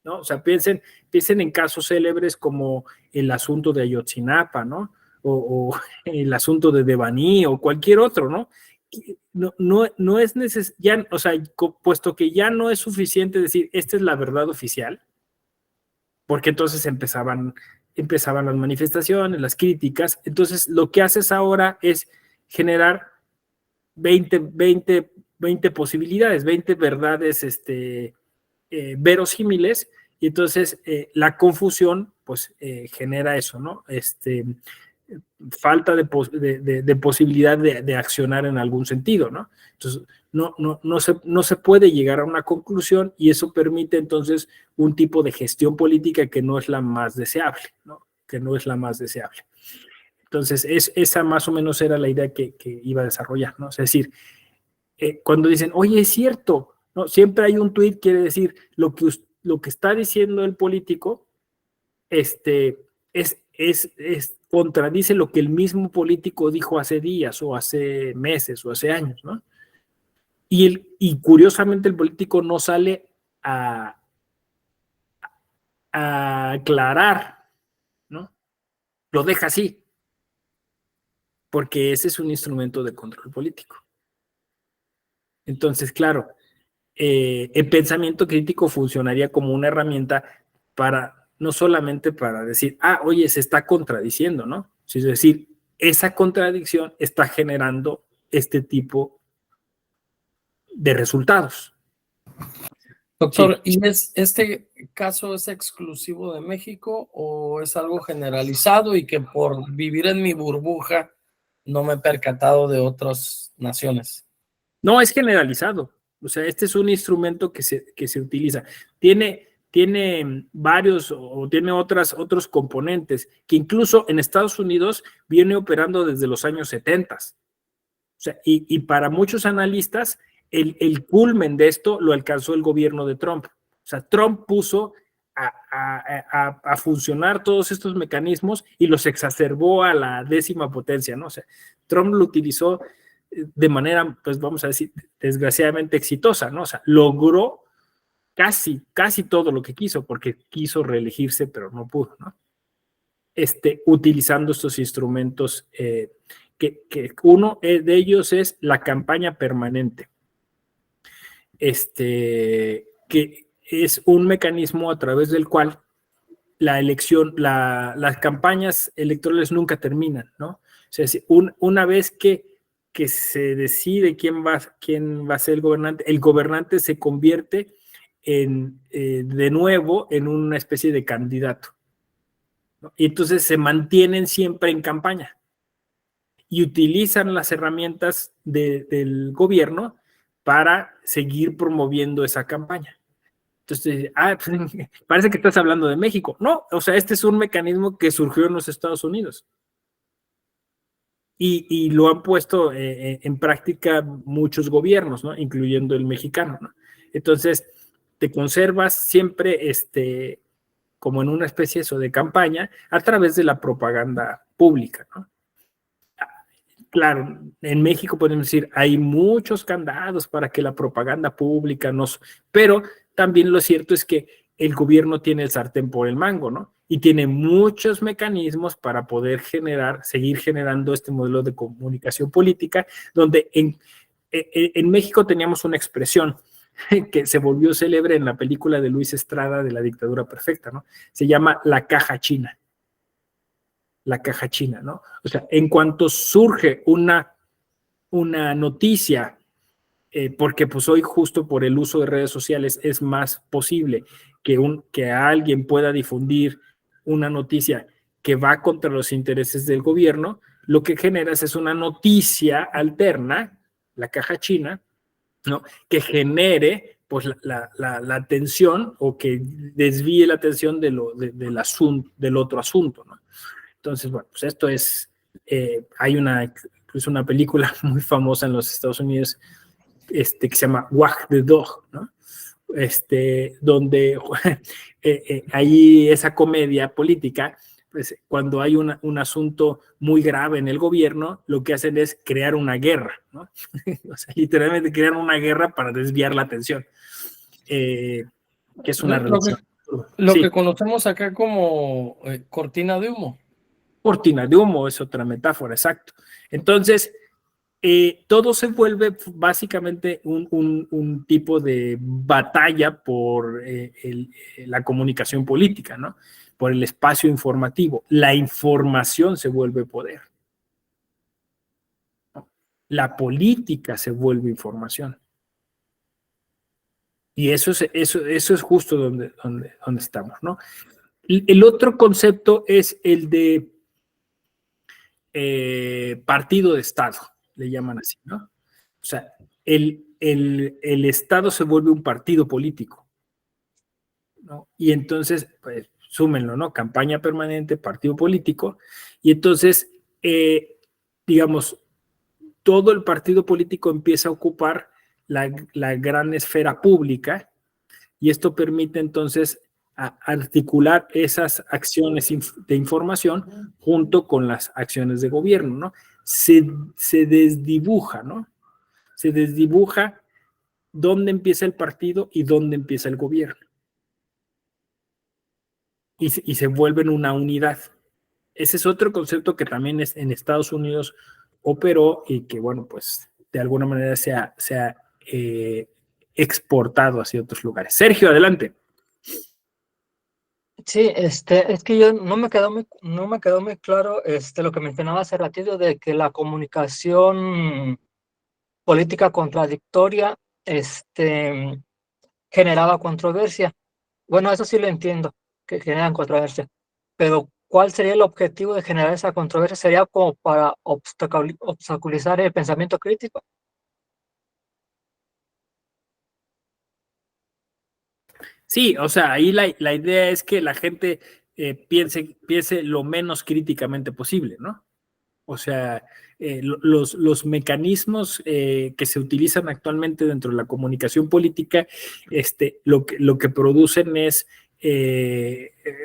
¿no? O sea, piensen en casos célebres como el asunto de Ayotzinapa, ¿no? O el asunto de Devani o cualquier otro, ¿no? No es necesario, o sea, puesto que ya no es suficiente decir, esta es la verdad oficial, porque entonces empezaban las manifestaciones, las críticas. Entonces, lo que haces ahora es generar 20 posibilidades, 20 verdades verosímiles, y entonces la confusión pues genera eso, ¿no? Falta de posibilidad de accionar en algún sentido, ¿no? Entonces, no se puede llegar a una conclusión, y eso permite entonces un tipo de gestión política que no es la más deseable, ¿no? Que no es la más deseable. Entonces, esa más o menos era la idea que iba a desarrollar, ¿no? Es decir, cuando dicen, oye, es cierto, ¿no? Siempre hay un tuit, quiere decir, lo que está diciendo el político, contradice lo que el mismo político dijo hace días, o hace meses, o hace años, ¿no? Y curiosamente el político no sale a aclarar, ¿no? Lo deja así, porque ese es un instrumento de control político. Entonces, claro, el pensamiento crítico funcionaría como una herramienta para, no solamente para decir, oye, se está contradiciendo, ¿no? Es decir, esa contradicción está generando este tipo de resultados. Doctor, sí. ¿Y este caso es exclusivo de México o es algo generalizado y que por vivir en mi burbuja no me he percatado de otras naciones? No, es generalizado. O sea, este es un instrumento que se utiliza. Tiene varios, o tiene otros componentes que incluso en Estados Unidos viene operando desde los años 70. O sea, y para muchos analistas, el culmen de esto lo alcanzó el gobierno de Trump. O sea, Trump puso a funcionar todos estos mecanismos y los exacerbó a la 10ª potencia, ¿no? O sea, Trump lo utilizó de manera, pues vamos a decir, desgraciadamente exitosa, ¿no? O sea, logró casi todo lo que quiso, porque quiso reelegirse, pero no pudo, ¿no? Utilizando estos instrumentos, que uno de ellos es la campaña permanente, que es un mecanismo a través del cual las campañas electorales nunca terminan, ¿no? O sea, una vez que se decide quién va a ser el gobernante se convierte de nuevo en una especie de candidato, ¿no? Y entonces se mantienen siempre en campaña y utilizan las herramientas del gobierno para seguir promoviendo esa campaña. Entonces, parece que estás hablando de México. No, o sea, este es un mecanismo que surgió en los Estados Unidos. y lo han puesto en práctica muchos gobiernos, ¿no? Incluyendo el mexicano, ¿no? Entonces, te conservas siempre como en una especie eso, de campaña a través de la propaganda pública, ¿no? Claro, en México podemos decir, hay muchos candados para que la propaganda pública nos... Pero también lo cierto es que el gobierno tiene el sartén por el mango, ¿no? Y tiene muchos mecanismos para poder seguir generando este modelo de comunicación política, donde en México teníamos una expresión que se volvió célebre en la película de Luis Estrada de La dictadura perfecta, ¿no? Se llama La caja china. La caja china, ¿no? O sea, en cuanto surge una noticia, porque pues hoy justo por el uso de redes sociales es más posible que alguien pueda difundir una noticia que va contra los intereses del gobierno, lo que generas es una noticia alterna, la caja china, ¿no? Que genere pues la atención o que desvíe la atención del otro asunto, ¿no? Entonces, bueno, pues esto es, hay incluso una película muy famosa en los Estados Unidos que se llama Wag the Dog, ¿no? Donde ahí esa comedia política, pues cuando hay un asunto muy grave en el gobierno, lo que hacen es crear una guerra, ¿no? O sea, literalmente crear una guerra para desviar la atención, que es una relación. Lo Sí. que conocemos acá como cortina de humo. Cortina de humo es otra metáfora, exacto. Entonces, todo se vuelve básicamente un tipo de batalla por la comunicación política, ¿no? Por el espacio informativo. La información se vuelve poder, ¿no? La política se vuelve información. Y eso es justo donde estamos, ¿no? El otro concepto es el de partido de Estado, le llaman así, ¿no? O sea, el Estado se vuelve un partido político, ¿no? Y entonces, pues, súmenlo, ¿no? Campaña permanente, partido político, y entonces, digamos, todo el partido político empieza a ocupar la gran esfera pública, y esto permite entonces articular esas acciones de información junto con las acciones de gobierno, ¿no? Se desdibuja, ¿no? Se desdibuja dónde empieza el partido y dónde empieza el gobierno. Y se vuelven una unidad. Ese es otro concepto que también en Estados Unidos operó y que, bueno, pues de alguna manera se ha exportado hacia otros lugares. Sergio, adelante. Sí, es que yo no me quedó muy claro lo que mencionaba hace ratito de que la comunicación política contradictoria generaba controversia. Bueno, eso sí lo entiendo, que generan controversia, pero ¿cuál sería el objetivo de generar esa controversia? ¿Sería como para obstaculizar el pensamiento crítico? Sí, o sea, ahí la idea es que la gente piense lo menos críticamente posible, ¿no? O sea, los mecanismos que se utilizan actualmente dentro de la comunicación política, lo que producen es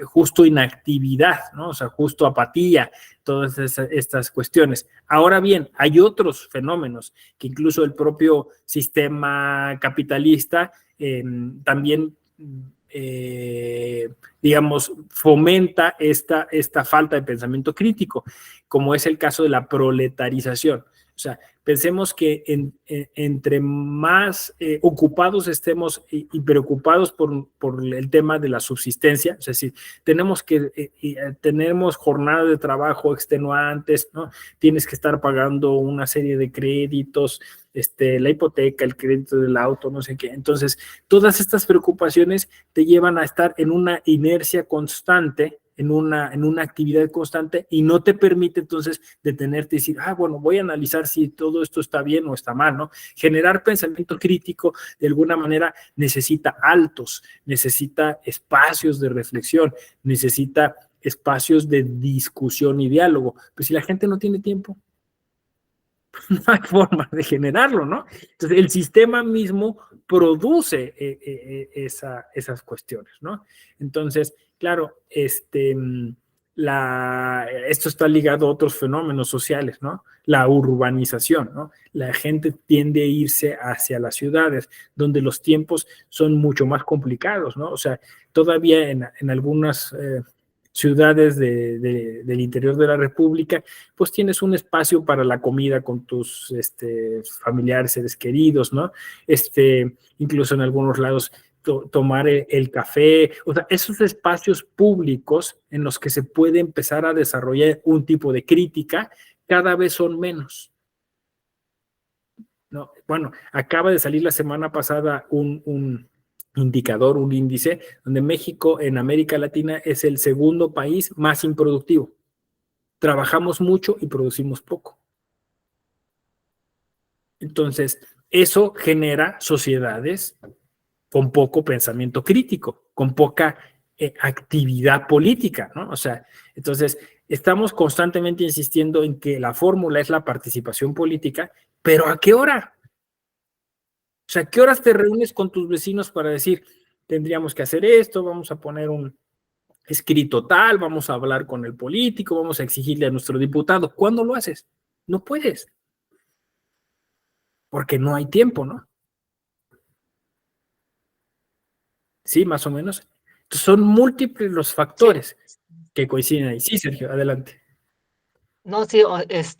justo inactividad, ¿no? O sea, justo apatía, todas estas cuestiones. Ahora bien, hay otros fenómenos que incluso el propio sistema capitalista también digamos, fomenta esta falta de pensamiento crítico, como es el caso de la proletarización. O sea, pensemos que entre más ocupados estemos y preocupados por el tema de la subsistencia, es decir, tenemos jornadas de trabajo extenuantes, ¿no? Tienes que estar pagando una serie de créditos, la hipoteca, el crédito del auto, no sé qué. Entonces, todas estas preocupaciones te llevan a estar en una inercia constante, en una actividad constante y no te permite entonces detenerte y decir, bueno, voy a analizar si todo esto está bien o está mal, ¿no? Generar pensamiento crítico de alguna manera necesita altos, necesita espacios de reflexión, necesita espacios de discusión y diálogo. Pues si la gente no tiene tiempo, no hay forma de generarlo, ¿no? Entonces, el sistema mismo produce esas cuestiones, ¿no? Entonces, claro, esto está ligado a otros fenómenos sociales, ¿no? La urbanización, ¿no? La gente tiende a irse hacia las ciudades, donde los tiempos son mucho más complicados, ¿no? O sea, todavía en algunas ciudades del interior de la República, pues tienes un espacio para la comida con tus familiares, seres queridos, ¿no? Incluso en algunos lados tomar el café, o sea, esos espacios públicos en los que se puede empezar a desarrollar un tipo de crítica, cada vez son menos. No, bueno, acaba de salir la semana pasada un indicador, un índice, donde México en América Latina es el segundo país más improductivo. Trabajamos mucho y producimos poco. Entonces, eso genera sociedades con poco pensamiento crítico, con poca actividad política, ¿no? O sea, entonces, estamos constantemente insistiendo en que la fórmula es la participación política, pero ¿a qué hora? O sea, ¿a qué horas te reúnes con tus vecinos para decir, tendríamos que hacer esto, vamos a poner un escrito tal, vamos a hablar con el político, vamos a exigirle a nuestro diputado? ¿Cuándo lo haces? No puedes, porque no hay tiempo, ¿no? Sí, más o menos. Entonces, son múltiples los factores que coinciden ahí. Sí, Sergio, adelante. No, sí,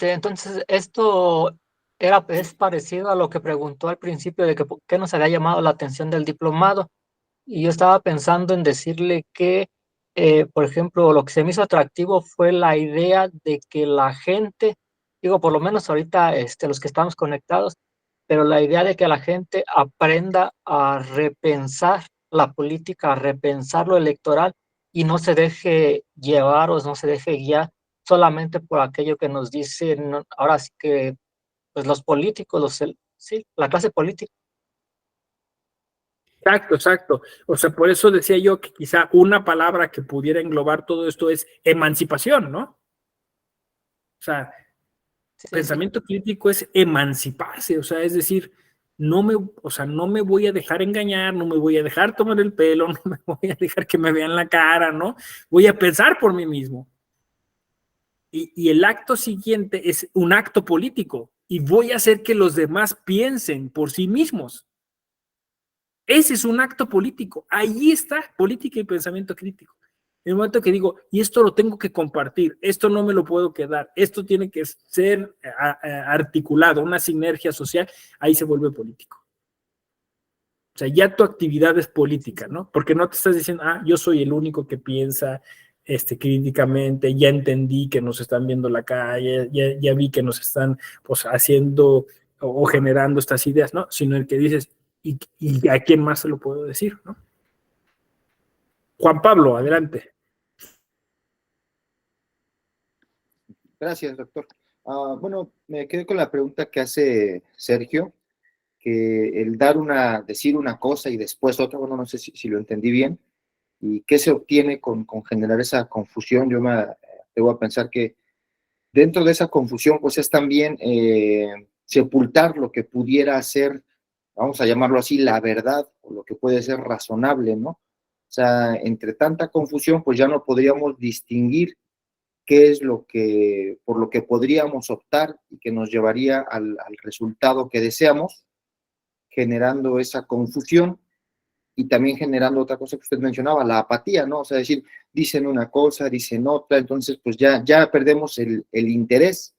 entonces esto es parecido a lo que preguntó al principio de que por qué nos había llamado la atención del diplomado. Y yo estaba pensando en decirle que, por ejemplo, lo que se me hizo atractivo fue la idea de que la gente, digo, por lo menos ahorita, los que estamos conectados, pero la idea de que la gente aprenda a repensar la política, a repensar lo electoral y no se deje llevar o no se deje guiar solamente por aquello que nos dicen ahora sí que pues los políticos, sí, la clase política. Exacto, exacto. O sea, por eso decía yo que quizá una palabra que pudiera englobar todo esto es emancipación, ¿no? O sea, Sí, sí. pensamiento crítico es emanciparse, o sea, es decir, no me voy a dejar engañar, no me voy a dejar tomar el pelo, no me voy a dejar que me vean la cara, ¿no? Voy a pensar por mí mismo. Y el acto siguiente es un acto político y voy a hacer que los demás piensen por sí mismos. Ese es un acto político. Ahí está política y pensamiento crítico. En el momento que digo, y esto lo tengo que compartir, esto no me lo puedo quedar, esto tiene que ser articulado, una sinergia social, ahí se vuelve político. O sea, ya tu actividad es política, ¿no? Porque no te estás diciendo, yo soy el único que piensa críticamente, ya entendí que nos están viendo la calle, ya vi que nos están pues haciendo o generando estas ideas, ¿no? Sino el que dices, ¿y a quién más se lo puedo decir, no? Juan Pablo, adelante. Gracias, doctor. Bueno, me quedé con la pregunta que hace Sergio, que el decir una cosa y después otra, bueno, no sé si lo entendí bien, y qué se obtiene con generar esa confusión. Yo me atrevo a pensar que dentro de esa confusión, pues es también sepultar lo que pudiera ser, vamos a llamarlo así, la verdad, o lo que puede ser razonable, ¿no? O sea, entre tanta confusión, pues ya no podríamos distinguir qué es por lo que podríamos optar y que nos llevaría al resultado que deseamos, generando esa confusión y también generando otra cosa que usted mencionaba, la apatía, ¿no? O sea, decir, dicen una cosa, dicen otra, entonces pues ya perdemos el interés.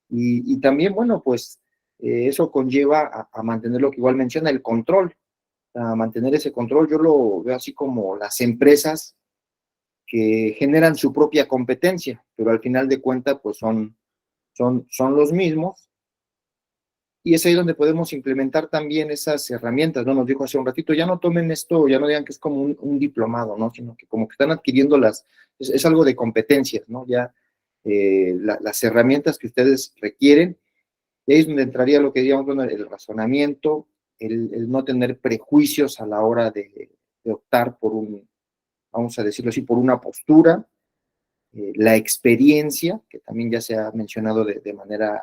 Y también, bueno, pues eso conlleva a mantener lo que igual menciona, el control, a mantener ese control. Yo lo veo así como las empresas que generan su propia competencia, pero al final de cuentas, pues son los mismos. Y es ahí donde podemos implementar también esas herramientas, ¿no? Nos dijo hace un ratito, ya no tomen esto, ya no digan que es como un diplomado, ¿no? Sino que como que están adquiriendo es algo de competencias, ¿no? Ya las herramientas que ustedes requieren, y ahí es donde entraría lo que digamos, bueno, el razonamiento, el no tener prejuicios a la hora de optar por vamos a decirlo así, por una postura, la experiencia, que también ya se ha mencionado de manera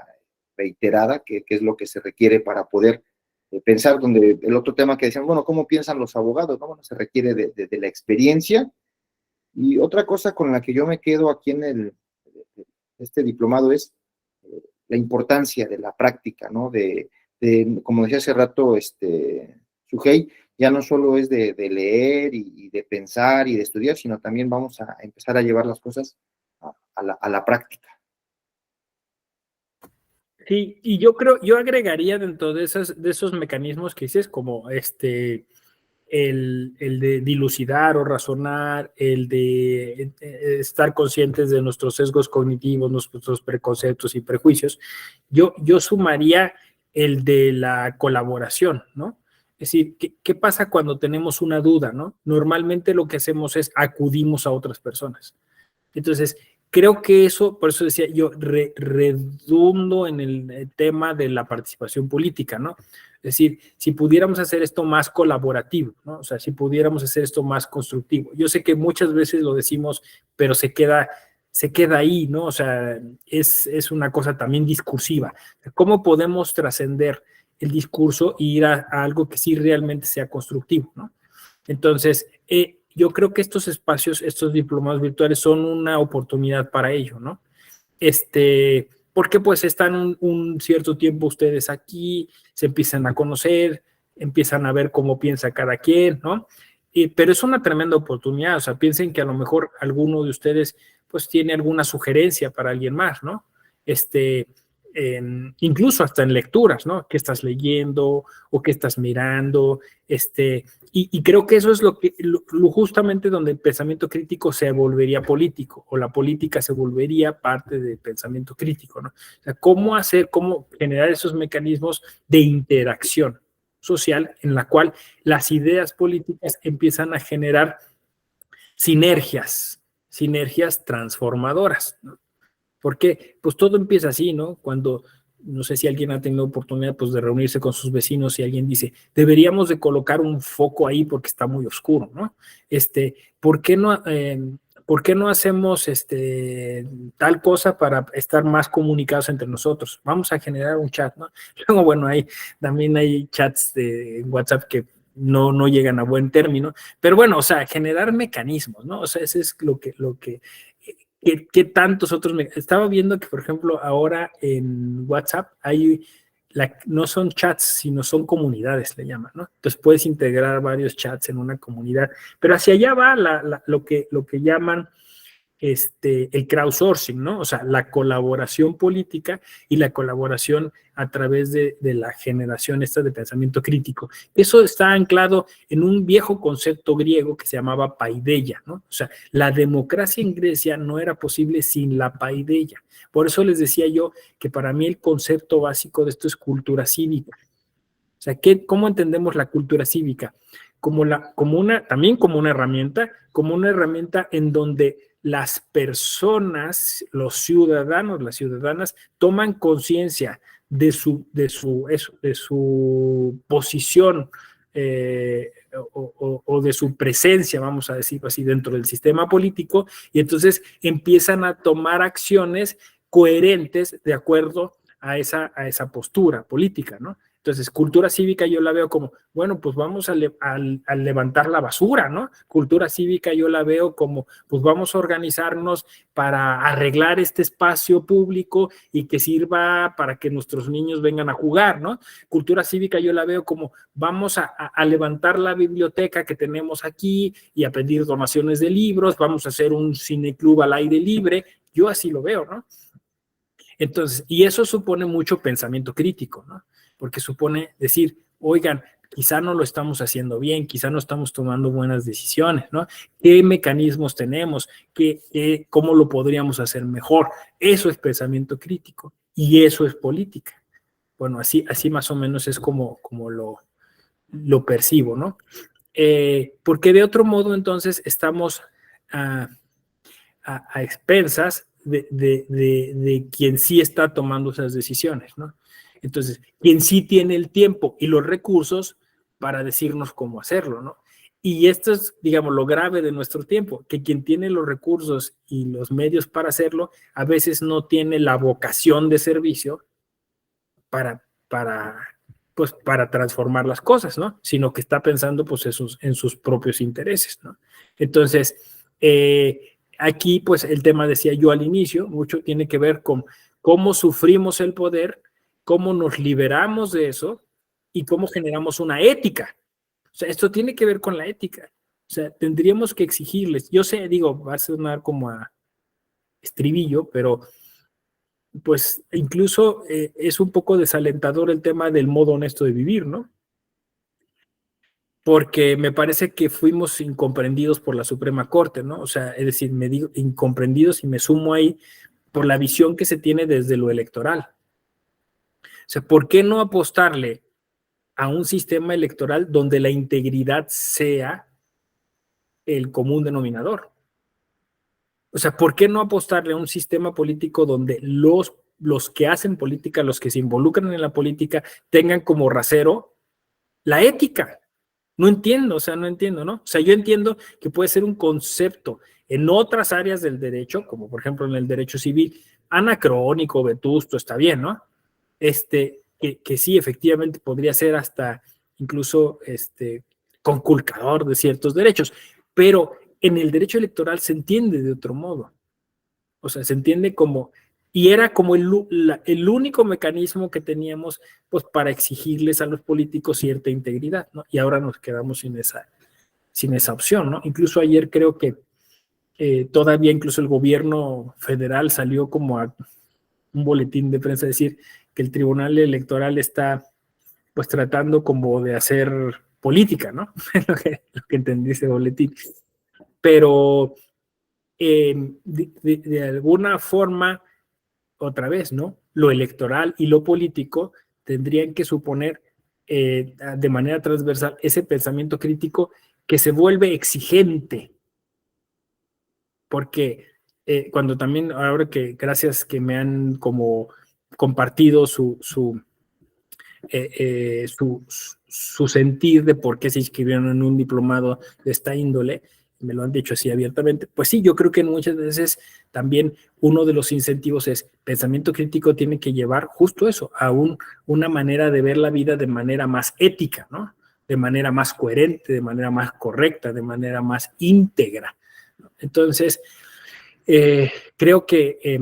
reiterada, que es lo que se requiere para poder pensar, donde el otro tema que decían, bueno, ¿cómo piensan los abogados? ¿No? Bueno, se requiere de la experiencia. Y otra cosa con la que yo me quedo aquí en este diplomado es la importancia de la práctica, ¿no? Como decía hace rato, Sujei, ya no solo es de leer y de pensar y de estudiar, sino también vamos a empezar a llevar las cosas a la práctica. Sí, y yo creo, yo agregaría dentro de esos mecanismos que dices, como el de dilucidar o razonar, el de estar conscientes de nuestros sesgos cognitivos, nuestros preconceptos y prejuicios, yo sumaría el de la colaboración, ¿no? Es decir, ¿qué pasa cuando tenemos una duda, ¿no? Normalmente lo que hacemos es acudimos a otras personas. Entonces, creo que eso, por eso decía yo, redundo en el tema de la participación política, ¿no? Es decir, si pudiéramos hacer esto más colaborativo, ¿no? O sea, si pudiéramos hacer esto más constructivo. Yo sé que muchas veces lo decimos, pero se queda ahí, ¿no? O sea, es una cosa también discursiva. ¿Cómo podemos trascender el discurso e ir a algo que sí realmente sea constructivo, ¿no? Entonces, yo creo que estos espacios, estos diplomados virtuales son una oportunidad para ello, ¿no? Porque pues están un cierto tiempo ustedes aquí, se empiezan a conocer, empiezan a ver cómo piensa cada quien, ¿no? Pero es una tremenda oportunidad, o sea, piensen que a lo mejor alguno de ustedes pues tiene alguna sugerencia para alguien más, ¿no? Incluso hasta en lecturas, ¿no? ¿Qué estás leyendo o qué estás mirando? Y creo que eso es justamente donde el pensamiento crítico se volvería político, o la política se volvería parte del pensamiento crítico, ¿no? O sea, cómo generar esos mecanismos de interacción social en la cual las ideas políticas empiezan a generar sinergias transformadoras, ¿no? Porque pues todo empieza así, ¿no? Cuando, no sé si alguien ha tenido oportunidad pues de reunirse con sus vecinos y alguien dice, deberíamos de colocar un foco ahí porque está muy oscuro, ¿no? ¿Por qué no hacemos tal cosa para estar más comunicados entre nosotros? Vamos a generar un chat, ¿no? Luego, bueno, también hay chats de WhatsApp que no llegan a buen término, pero bueno, o sea, generar mecanismos, ¿no? O sea, eso es lo que ¿Qué tantos otros? Estaba viendo que, por ejemplo, ahora en WhatsApp no son chats, sino son comunidades, le llaman, ¿no? Entonces puedes integrar varios chats en una comunidad, pero hacia allá va lo que llaman el crowdsourcing, ¿no? O sea, la colaboración política y la colaboración a través de la generación esta de pensamiento crítico. Eso está anclado en un viejo concepto griego que se llamaba paideia, ¿no? O sea, la democracia en Grecia no era posible sin la paideia. Por eso les decía yo que para mí el concepto básico de esto es cultura cívica. O sea, ¿cómo entendemos la cultura cívica? También como una herramienta en donde las personas, los ciudadanos, las ciudadanas, toman conciencia de su posición o de su presencia, vamos a decirlo así, dentro del sistema político, y entonces empiezan a tomar acciones coherentes de acuerdo a esa postura política, ¿no? Entonces, cultura cívica yo la veo como, bueno, pues vamos a levantar la basura, ¿no? Cultura cívica yo la veo como, pues vamos a organizarnos para arreglar este espacio público y que sirva para que nuestros niños vengan a jugar, ¿no? Cultura cívica yo la veo como, vamos a levantar la biblioteca que tenemos aquí y a pedir donaciones de libros, vamos a hacer un cineclub al aire libre, yo así lo veo, ¿no? Entonces, y eso supone mucho pensamiento crítico, ¿no? Porque supone decir, oigan, quizá no lo estamos haciendo bien, quizá no estamos tomando buenas decisiones, ¿no? ¿Qué mecanismos tenemos? ¿Cómo lo podríamos hacer mejor? Eso es pensamiento crítico y eso es política. Bueno, así más o menos es como lo percibo, ¿no? Porque de otro modo, entonces, estamos a expensas de quien sí está tomando esas decisiones, ¿no? Entonces, quien sí tiene el tiempo y los recursos para decirnos cómo hacerlo, ¿no? Y esto es, digamos, lo grave de nuestro tiempo, que quien tiene los recursos y los medios para hacerlo, a veces no tiene la vocación de servicio pues, para transformar las cosas, ¿no? Sino que está pensando pues en sus propios intereses, ¿no? Entonces, aquí pues el tema, decía yo al inicio, mucho tiene que ver con cómo sufrimos el poder, cómo nos liberamos de eso y cómo generamos una ética. O sea, esto tiene que ver con la ética. O sea, tendríamos que exigirles, yo sé, digo, va a sonar como a estribillo, pero pues incluso es un poco desalentador el tema del modo honesto de vivir, ¿no? Porque me parece que fuimos incomprendidos por la Suprema Corte, ¿no? O sea, es decir, me digo incomprendidos y me sumo ahí por la visión que se tiene desde lo electoral. O sea, ¿por qué no apostarle a un sistema electoral donde la integridad sea el común denominador? O sea, ¿por qué no apostarle a un sistema político donde los que hacen política, los que se involucran en la política, tengan como rasero la ética? No entiendo, o sea, no entiendo, ¿no? O sea, yo entiendo que puede ser un concepto en otras áreas del derecho, como por ejemplo en el derecho civil, anacrónico, vetusto, está bien, ¿no? Que sí, efectivamente podría ser hasta incluso conculcador de ciertos derechos, pero en el derecho electoral se entiende de otro modo. O sea, se entiende como, y era como el único mecanismo que teníamos pues para exigirles a los políticos cierta integridad, ¿no? Y ahora nos quedamos sin esa opción, ¿no? Incluso ayer creo que todavía incluso el gobierno federal salió como a un boletín de prensa a decir que el Tribunal Electoral está pues tratando como de hacer política, ¿no? lo que entendí ese boletín. Pero de alguna forma, otra vez, ¿no? Lo electoral y lo político tendrían que suponer de manera transversal ese pensamiento crítico que se vuelve exigente. Porque cuando también, ahora que gracias que me han como compartido su sentir de por qué se inscribieron en un diplomado de esta índole, me lo han dicho así abiertamente, pues sí, yo creo que muchas veces también uno de los incentivos es pensamiento crítico tiene que llevar justo eso, a una manera de ver la vida de manera más ética, ¿no? De manera más coherente, de manera más correcta, de manera más íntegra. Entonces, creo que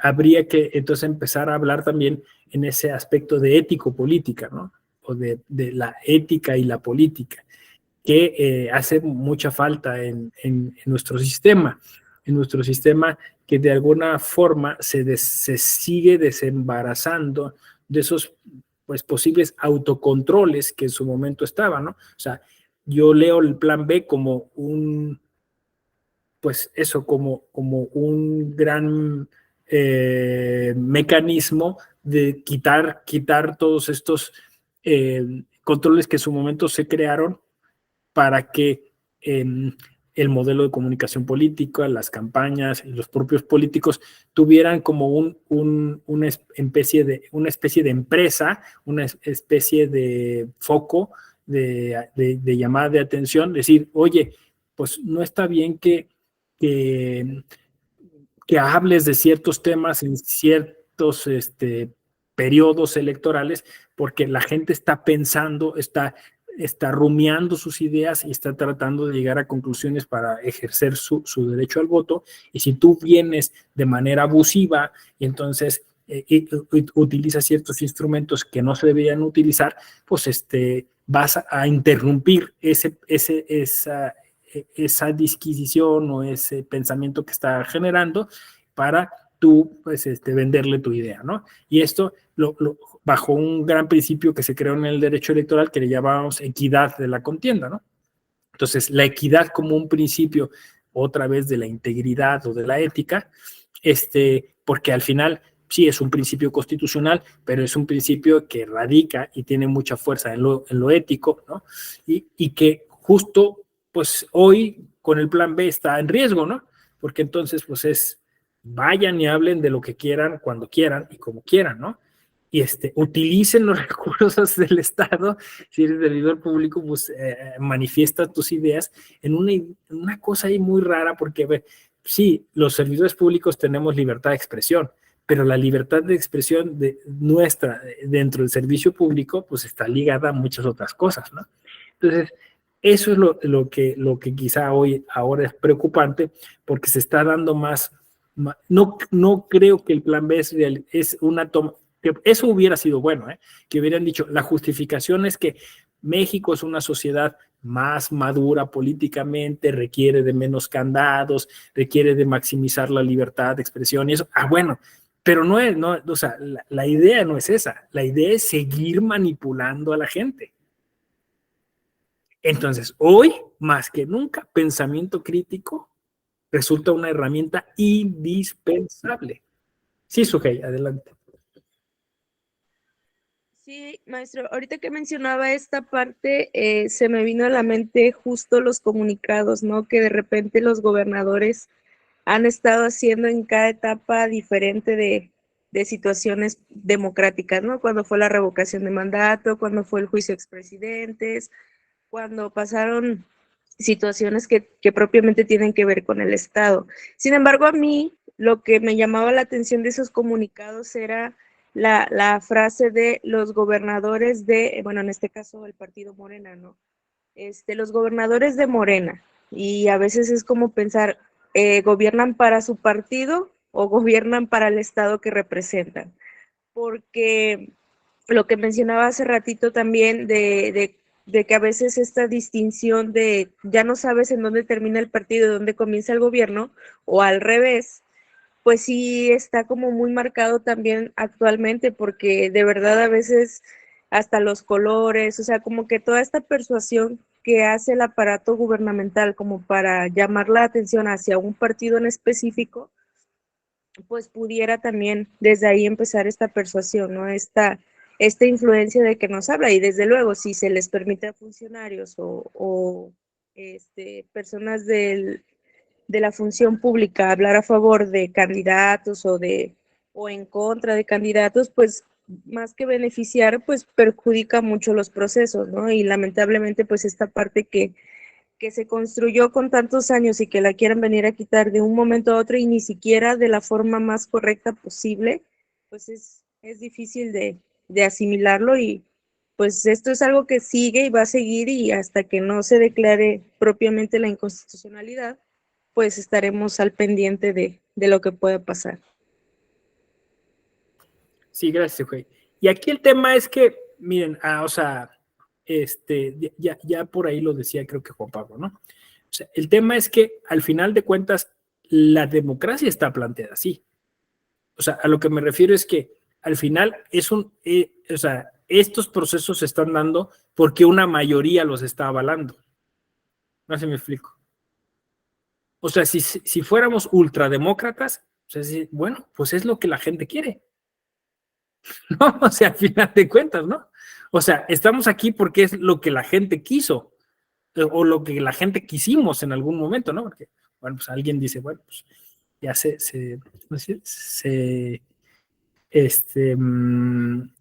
habría que entonces empezar a hablar también en ese aspecto de ético-política, ¿no? O de la ética y la política, que hace mucha falta en nuestro sistema que de alguna forma se sigue desembarazando de esos pues, posibles autocontroles que en su momento estaban, ¿no? O sea, yo leo el plan B como pues eso, como un gran mecanismo de quitar todos estos controles que en su momento se crearon para que el modelo de comunicación política, las campañas y los propios políticos tuvieran como una especie de empresa, una especie de foco de llamada de atención, decir, oye, pues no está bien que hables de ciertos temas en ciertos periodos electorales, porque la gente está pensando, está rumiando sus ideas y está tratando de llegar a conclusiones para ejercer su derecho al voto, y si tú vienes de manera abusiva y entonces utilizas ciertos instrumentos que no se deberían utilizar, pues vas a interrumpir esa disquisición o ese pensamiento que está generando para tú pues, venderle tu idea, ¿no? Y esto bajo un gran principio que se creó en el derecho electoral que le llamábamos equidad de la contienda, ¿no? Entonces, la equidad como un principio, otra vez, de la integridad o de la ética, porque al final sí es un principio constitucional, pero es un principio que radica y tiene mucha fuerza en lo ético, ¿no? Y que justo pues hoy con el plan B está en riesgo, ¿no? Porque entonces pues vayan y hablen de lo que quieran, cuando quieran y como quieran, ¿no? Y utilicen los recursos del Estado, si eres servidor público, pues manifiesta tus ideas en una cosa ahí muy rara, porque sí, los servidores públicos tenemos libertad de expresión, pero la libertad de expresión nuestra dentro del servicio público, pues está ligada a muchas otras cosas, ¿no? Entonces, eso es lo que quizá ahora es preocupante, porque se está dando más no creo que el plan B es una toma, que eso hubiera sido bueno, que hubieran dicho, la justificación es que México es una sociedad más madura políticamente, requiere de menos candados, requiere de maximizar la libertad de expresión y eso. Bueno, pero o sea, la idea no es esa, la idea es seguir manipulando a la gente. Entonces, hoy, más que nunca, pensamiento crítico resulta una herramienta indispensable. Sí, Sujei, adelante. Sí, maestro, ahorita que mencionaba esta parte, se me vino a la mente justo los comunicados, ¿no? Que de repente los gobernadores han estado haciendo en cada etapa diferente de situaciones democráticas, ¿no? Cuando fue la revocación de mandato, cuando fue el juicio a expresidentes, cuando pasaron situaciones que propiamente tienen que ver con el Estado. Sin embargo, a mí lo que me llamaba la atención de esos comunicados era la frase de los gobernadores bueno, en este caso el partido Morena, ¿no? Los gobernadores de Morena, y a veces es como pensar, ¿gobiernan para su partido o gobiernan para el Estado que representan? Porque lo que mencionaba hace ratito también de que a veces esta distinción de ya no sabes en dónde termina el partido y dónde comienza el gobierno, o al revés, pues sí está como muy marcado también actualmente, porque de verdad a veces hasta los colores, o sea, como que toda esta persuasión que hace el aparato gubernamental como para llamar la atención hacia un partido en específico, pues pudiera también desde ahí empezar esta persuasión, ¿no? Esta influencia de que nos habla, y desde luego si se les permite a funcionarios o personas de la función pública hablar a favor de candidatos o en contra de candidatos, pues más que beneficiar, pues perjudica mucho los procesos, ¿no? Y lamentablemente pues esta parte que se construyó con tantos años y que la quieran venir a quitar de un momento a otro y ni siquiera de la forma más correcta posible, pues es difícil de asimilarlo, y pues esto es algo que sigue y va a seguir, y hasta que no se declare propiamente la inconstitucionalidad, pues estaremos al pendiente de lo que pueda pasar. Sí, gracias, Sujei. Y aquí el tema es que, miren, o sea, ya por ahí lo decía, creo que Juan Pablo, ¿no? O sea, el tema es que al final de cuentas la democracia está planteada así. O sea, a lo que me refiero es que al final o sea, estos procesos se están dando porque una mayoría los está avalando. No sé si me explico. O sea, si fuéramos ultrademócratas, o sea, bueno, pues es lo que la gente quiere. ¿No? O sea, al final de cuentas, ¿no? O sea, estamos aquí porque es lo que la gente quiso, o lo que la gente quisimos en algún momento, ¿no? Porque, bueno, pues alguien dice, bueno, pues ya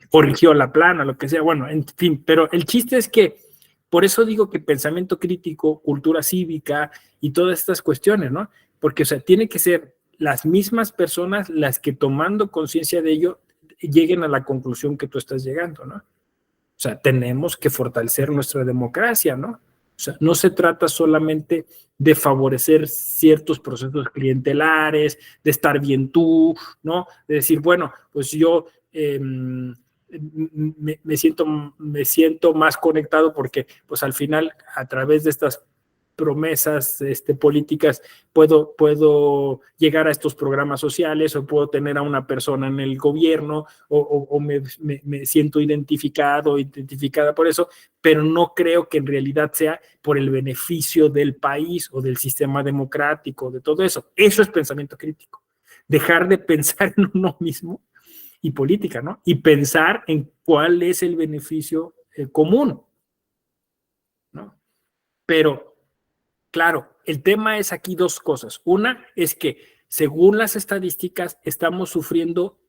corrigió la plana, lo que sea, bueno, en fin, pero el chiste es que, por eso digo que pensamiento crítico, cultura cívica y todas estas cuestiones, ¿no? Porque, o sea, tiene que ser las mismas personas las que, tomando conciencia de ello, lleguen a la conclusión que tú estás llegando, ¿no? O sea, tenemos que fortalecer nuestra democracia, ¿no? O sea, no se trata solamente de favorecer ciertos procesos clientelares, de estar bien tú, ¿no? De decir, bueno, pues yo me siento más conectado porque, pues al final, a través de estas promesas políticas, puedo llegar a estos programas sociales, o puedo tener a una persona en el gobierno, o me siento identificada por eso, pero no creo que en realidad sea por el beneficio del país o del sistema democrático, de todo eso. Eso es pensamiento crítico. Dejar de pensar en uno mismo y política, ¿no? Y pensar en cuál es el beneficio común, ¿no? Pero claro, el tema es aquí dos cosas. Una es que, según las estadísticas, estamos sufriendo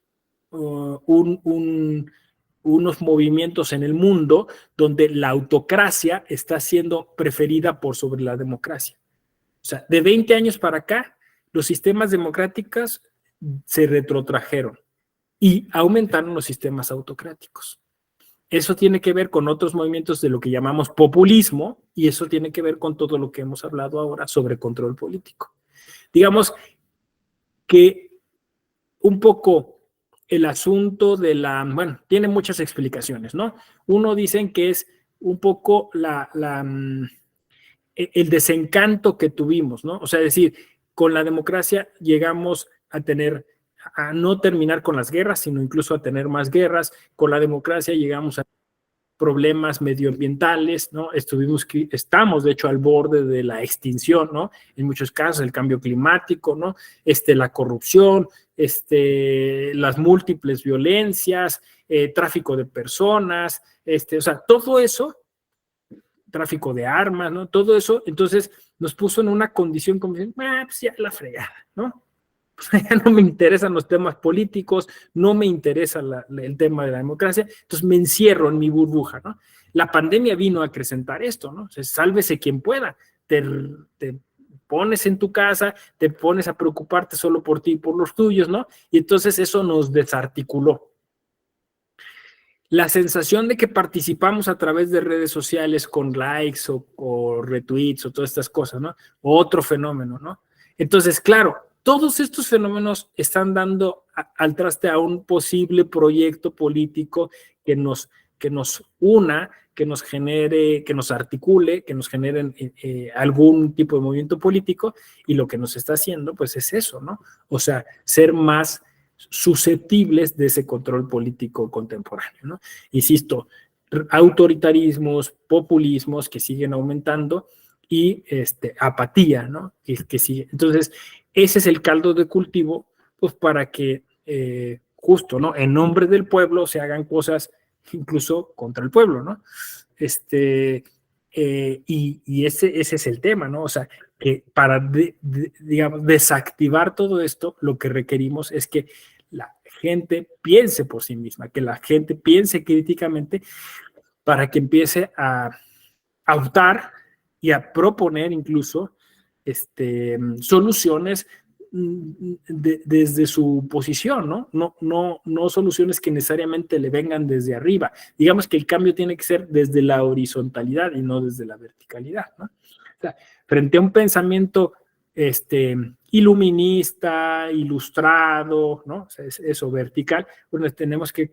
unos movimientos en el mundo donde la autocracia está siendo preferida por sobre la democracia. O sea, de 20 años para acá, los sistemas democráticos se retrotrajeron. y aumentaron los sistemas autocráticos. Eso tiene que ver con otros movimientos de lo que llamamos populismo, y eso tiene que ver con todo lo que hemos hablado ahora sobre control político. Digamos que un poco el asunto de bueno, tiene muchas explicaciones, ¿no? Uno dicen que es un poco el desencanto que tuvimos, ¿no? O sea, es decir, con la democracia llegamos a no terminar con las guerras, sino incluso a tener más guerras. Con la democracia llegamos a problemas medioambientales, ¿no? Estamos, de hecho, al borde de la extinción, ¿no? En muchos casos, el cambio climático, ¿no? La corrupción, las múltiples violencias, tráfico de personas, o sea, todo eso, tráfico de armas, ¿no? Todo eso, entonces, nos puso en una condición como, pues ya la fregada, ¿no? Ya no me interesan los temas políticos, no me interesa el tema de la democracia, entonces me encierro en mi burbuja, ¿no? La pandemia vino a acrecentar esto, ¿no? O sea, sálvese quien pueda, te pones en tu casa, te pones a preocuparte solo por ti y por los tuyos, ¿no? Y entonces eso nos desarticuló. La sensación de que participamos a través de redes sociales con likes o retweets o todas estas cosas, ¿no? Otro fenómeno, ¿no? Entonces, claro, todos estos fenómenos están dando al traste a un posible proyecto político que nos una, que nos genere, que nos articule, que nos generen algún tipo de movimiento político, y lo que nos está haciendo, pues es eso, ¿no? O sea, ser más susceptibles de ese control político contemporáneo, ¿no? Insisto, autoritarismos, populismos que siguen aumentando y apatía, ¿no? Que sigue. Entonces, ese es el caldo de cultivo, pues para que justo, ¿no? En nombre del pueblo se hagan cosas incluso contra el pueblo, ¿no? Y ese es el tema, ¿no? O sea, que para, digamos, desactivar todo esto, lo que requerimos es que la gente piense por sí misma, que la gente piense críticamente para que empiece a optar y a proponer incluso soluciones desde su posición, ¿no? No soluciones que necesariamente le vengan desde arriba. Digamos que el cambio tiene que ser desde la horizontalidad y no desde la verticalidad, ¿no? O sea, frente a un pensamiento iluminista, ilustrado, ¿no? O sea, eso vertical, bueno, tenemos que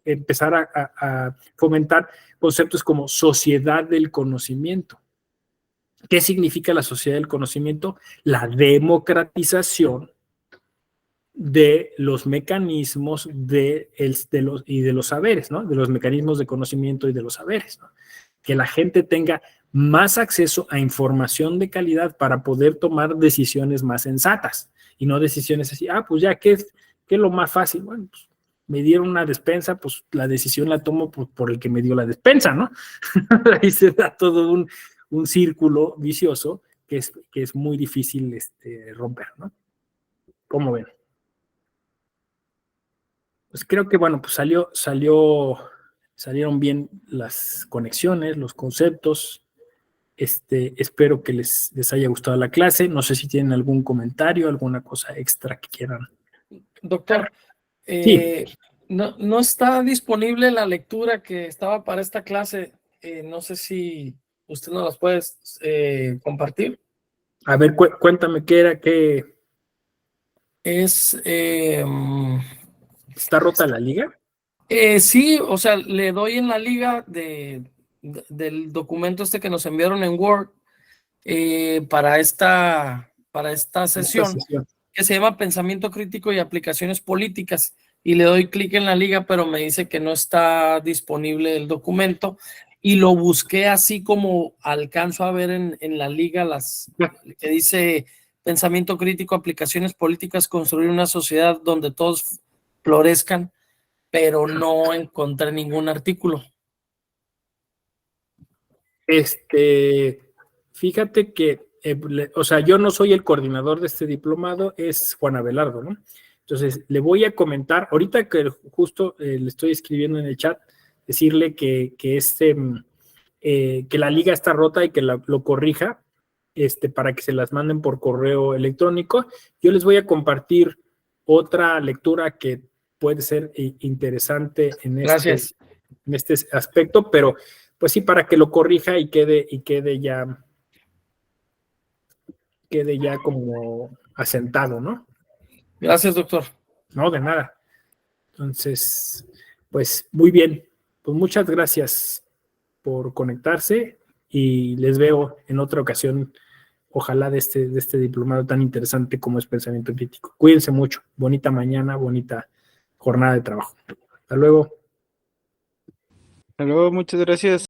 empezar a fomentar conceptos como sociedad del conocimiento. ¿Qué significa la sociedad del conocimiento? La democratización de los mecanismos de los saberes, ¿no? De los mecanismos de conocimiento y de los saberes, ¿no? Que la gente tenga más acceso a información de calidad para poder tomar decisiones más sensatas y no decisiones así, pues ya, ¿qué es lo más fácil? Bueno, pues me dieron una despensa, pues la decisión la tomo por el que me dio la despensa, ¿no? Ahí se da todo un círculo vicioso que es muy difícil romper, ¿no? ¿Cómo ven? Pues creo que, bueno, pues salieron bien las conexiones, los conceptos. Espero que les haya gustado la clase. No sé si tienen algún comentario, alguna cosa extra que quieran. Doctor, Sí. no está disponible la lectura que estaba para esta clase. No sé si usted nos las puede compartir. A ver, cuéntame qué era, qué. Es... ¿Está rota la liga? Sí, o sea, le doy en la liga del documento que nos enviaron en Word para esta sesión, que se llama Pensamiento Crítico y Aplicaciones Políticas, y le doy clic en la liga, pero me dice que no está disponible el documento, y lo busqué así como alcanzo a ver en la liga que dice Pensamiento Crítico, Aplicaciones Políticas, construir una sociedad donde todos florezcan, pero no encontré ningún artículo. Fíjate que, o sea, yo no soy el coordinador de este diplomado, es Juan Abelardo, ¿no? Entonces, le voy a comentar, ahorita que justo le estoy escribiendo en el chat, decirle que la liga está rota y que lo corrija, para que se las manden por correo electrónico. Yo les voy a compartir otra lectura que puede ser interesante en Gracias. en este aspecto, pero pues sí, para que lo corrija y quede ya como asentado, ¿no? Gracias, doctor. No, de nada. Entonces, pues muy bien. Pues muchas gracias por conectarse y les veo en otra ocasión, ojalá de este diplomado tan interesante como es pensamiento crítico. Cuídense mucho. Bonita mañana, bonita jornada de trabajo. Hasta luego. Hasta luego, muchas gracias.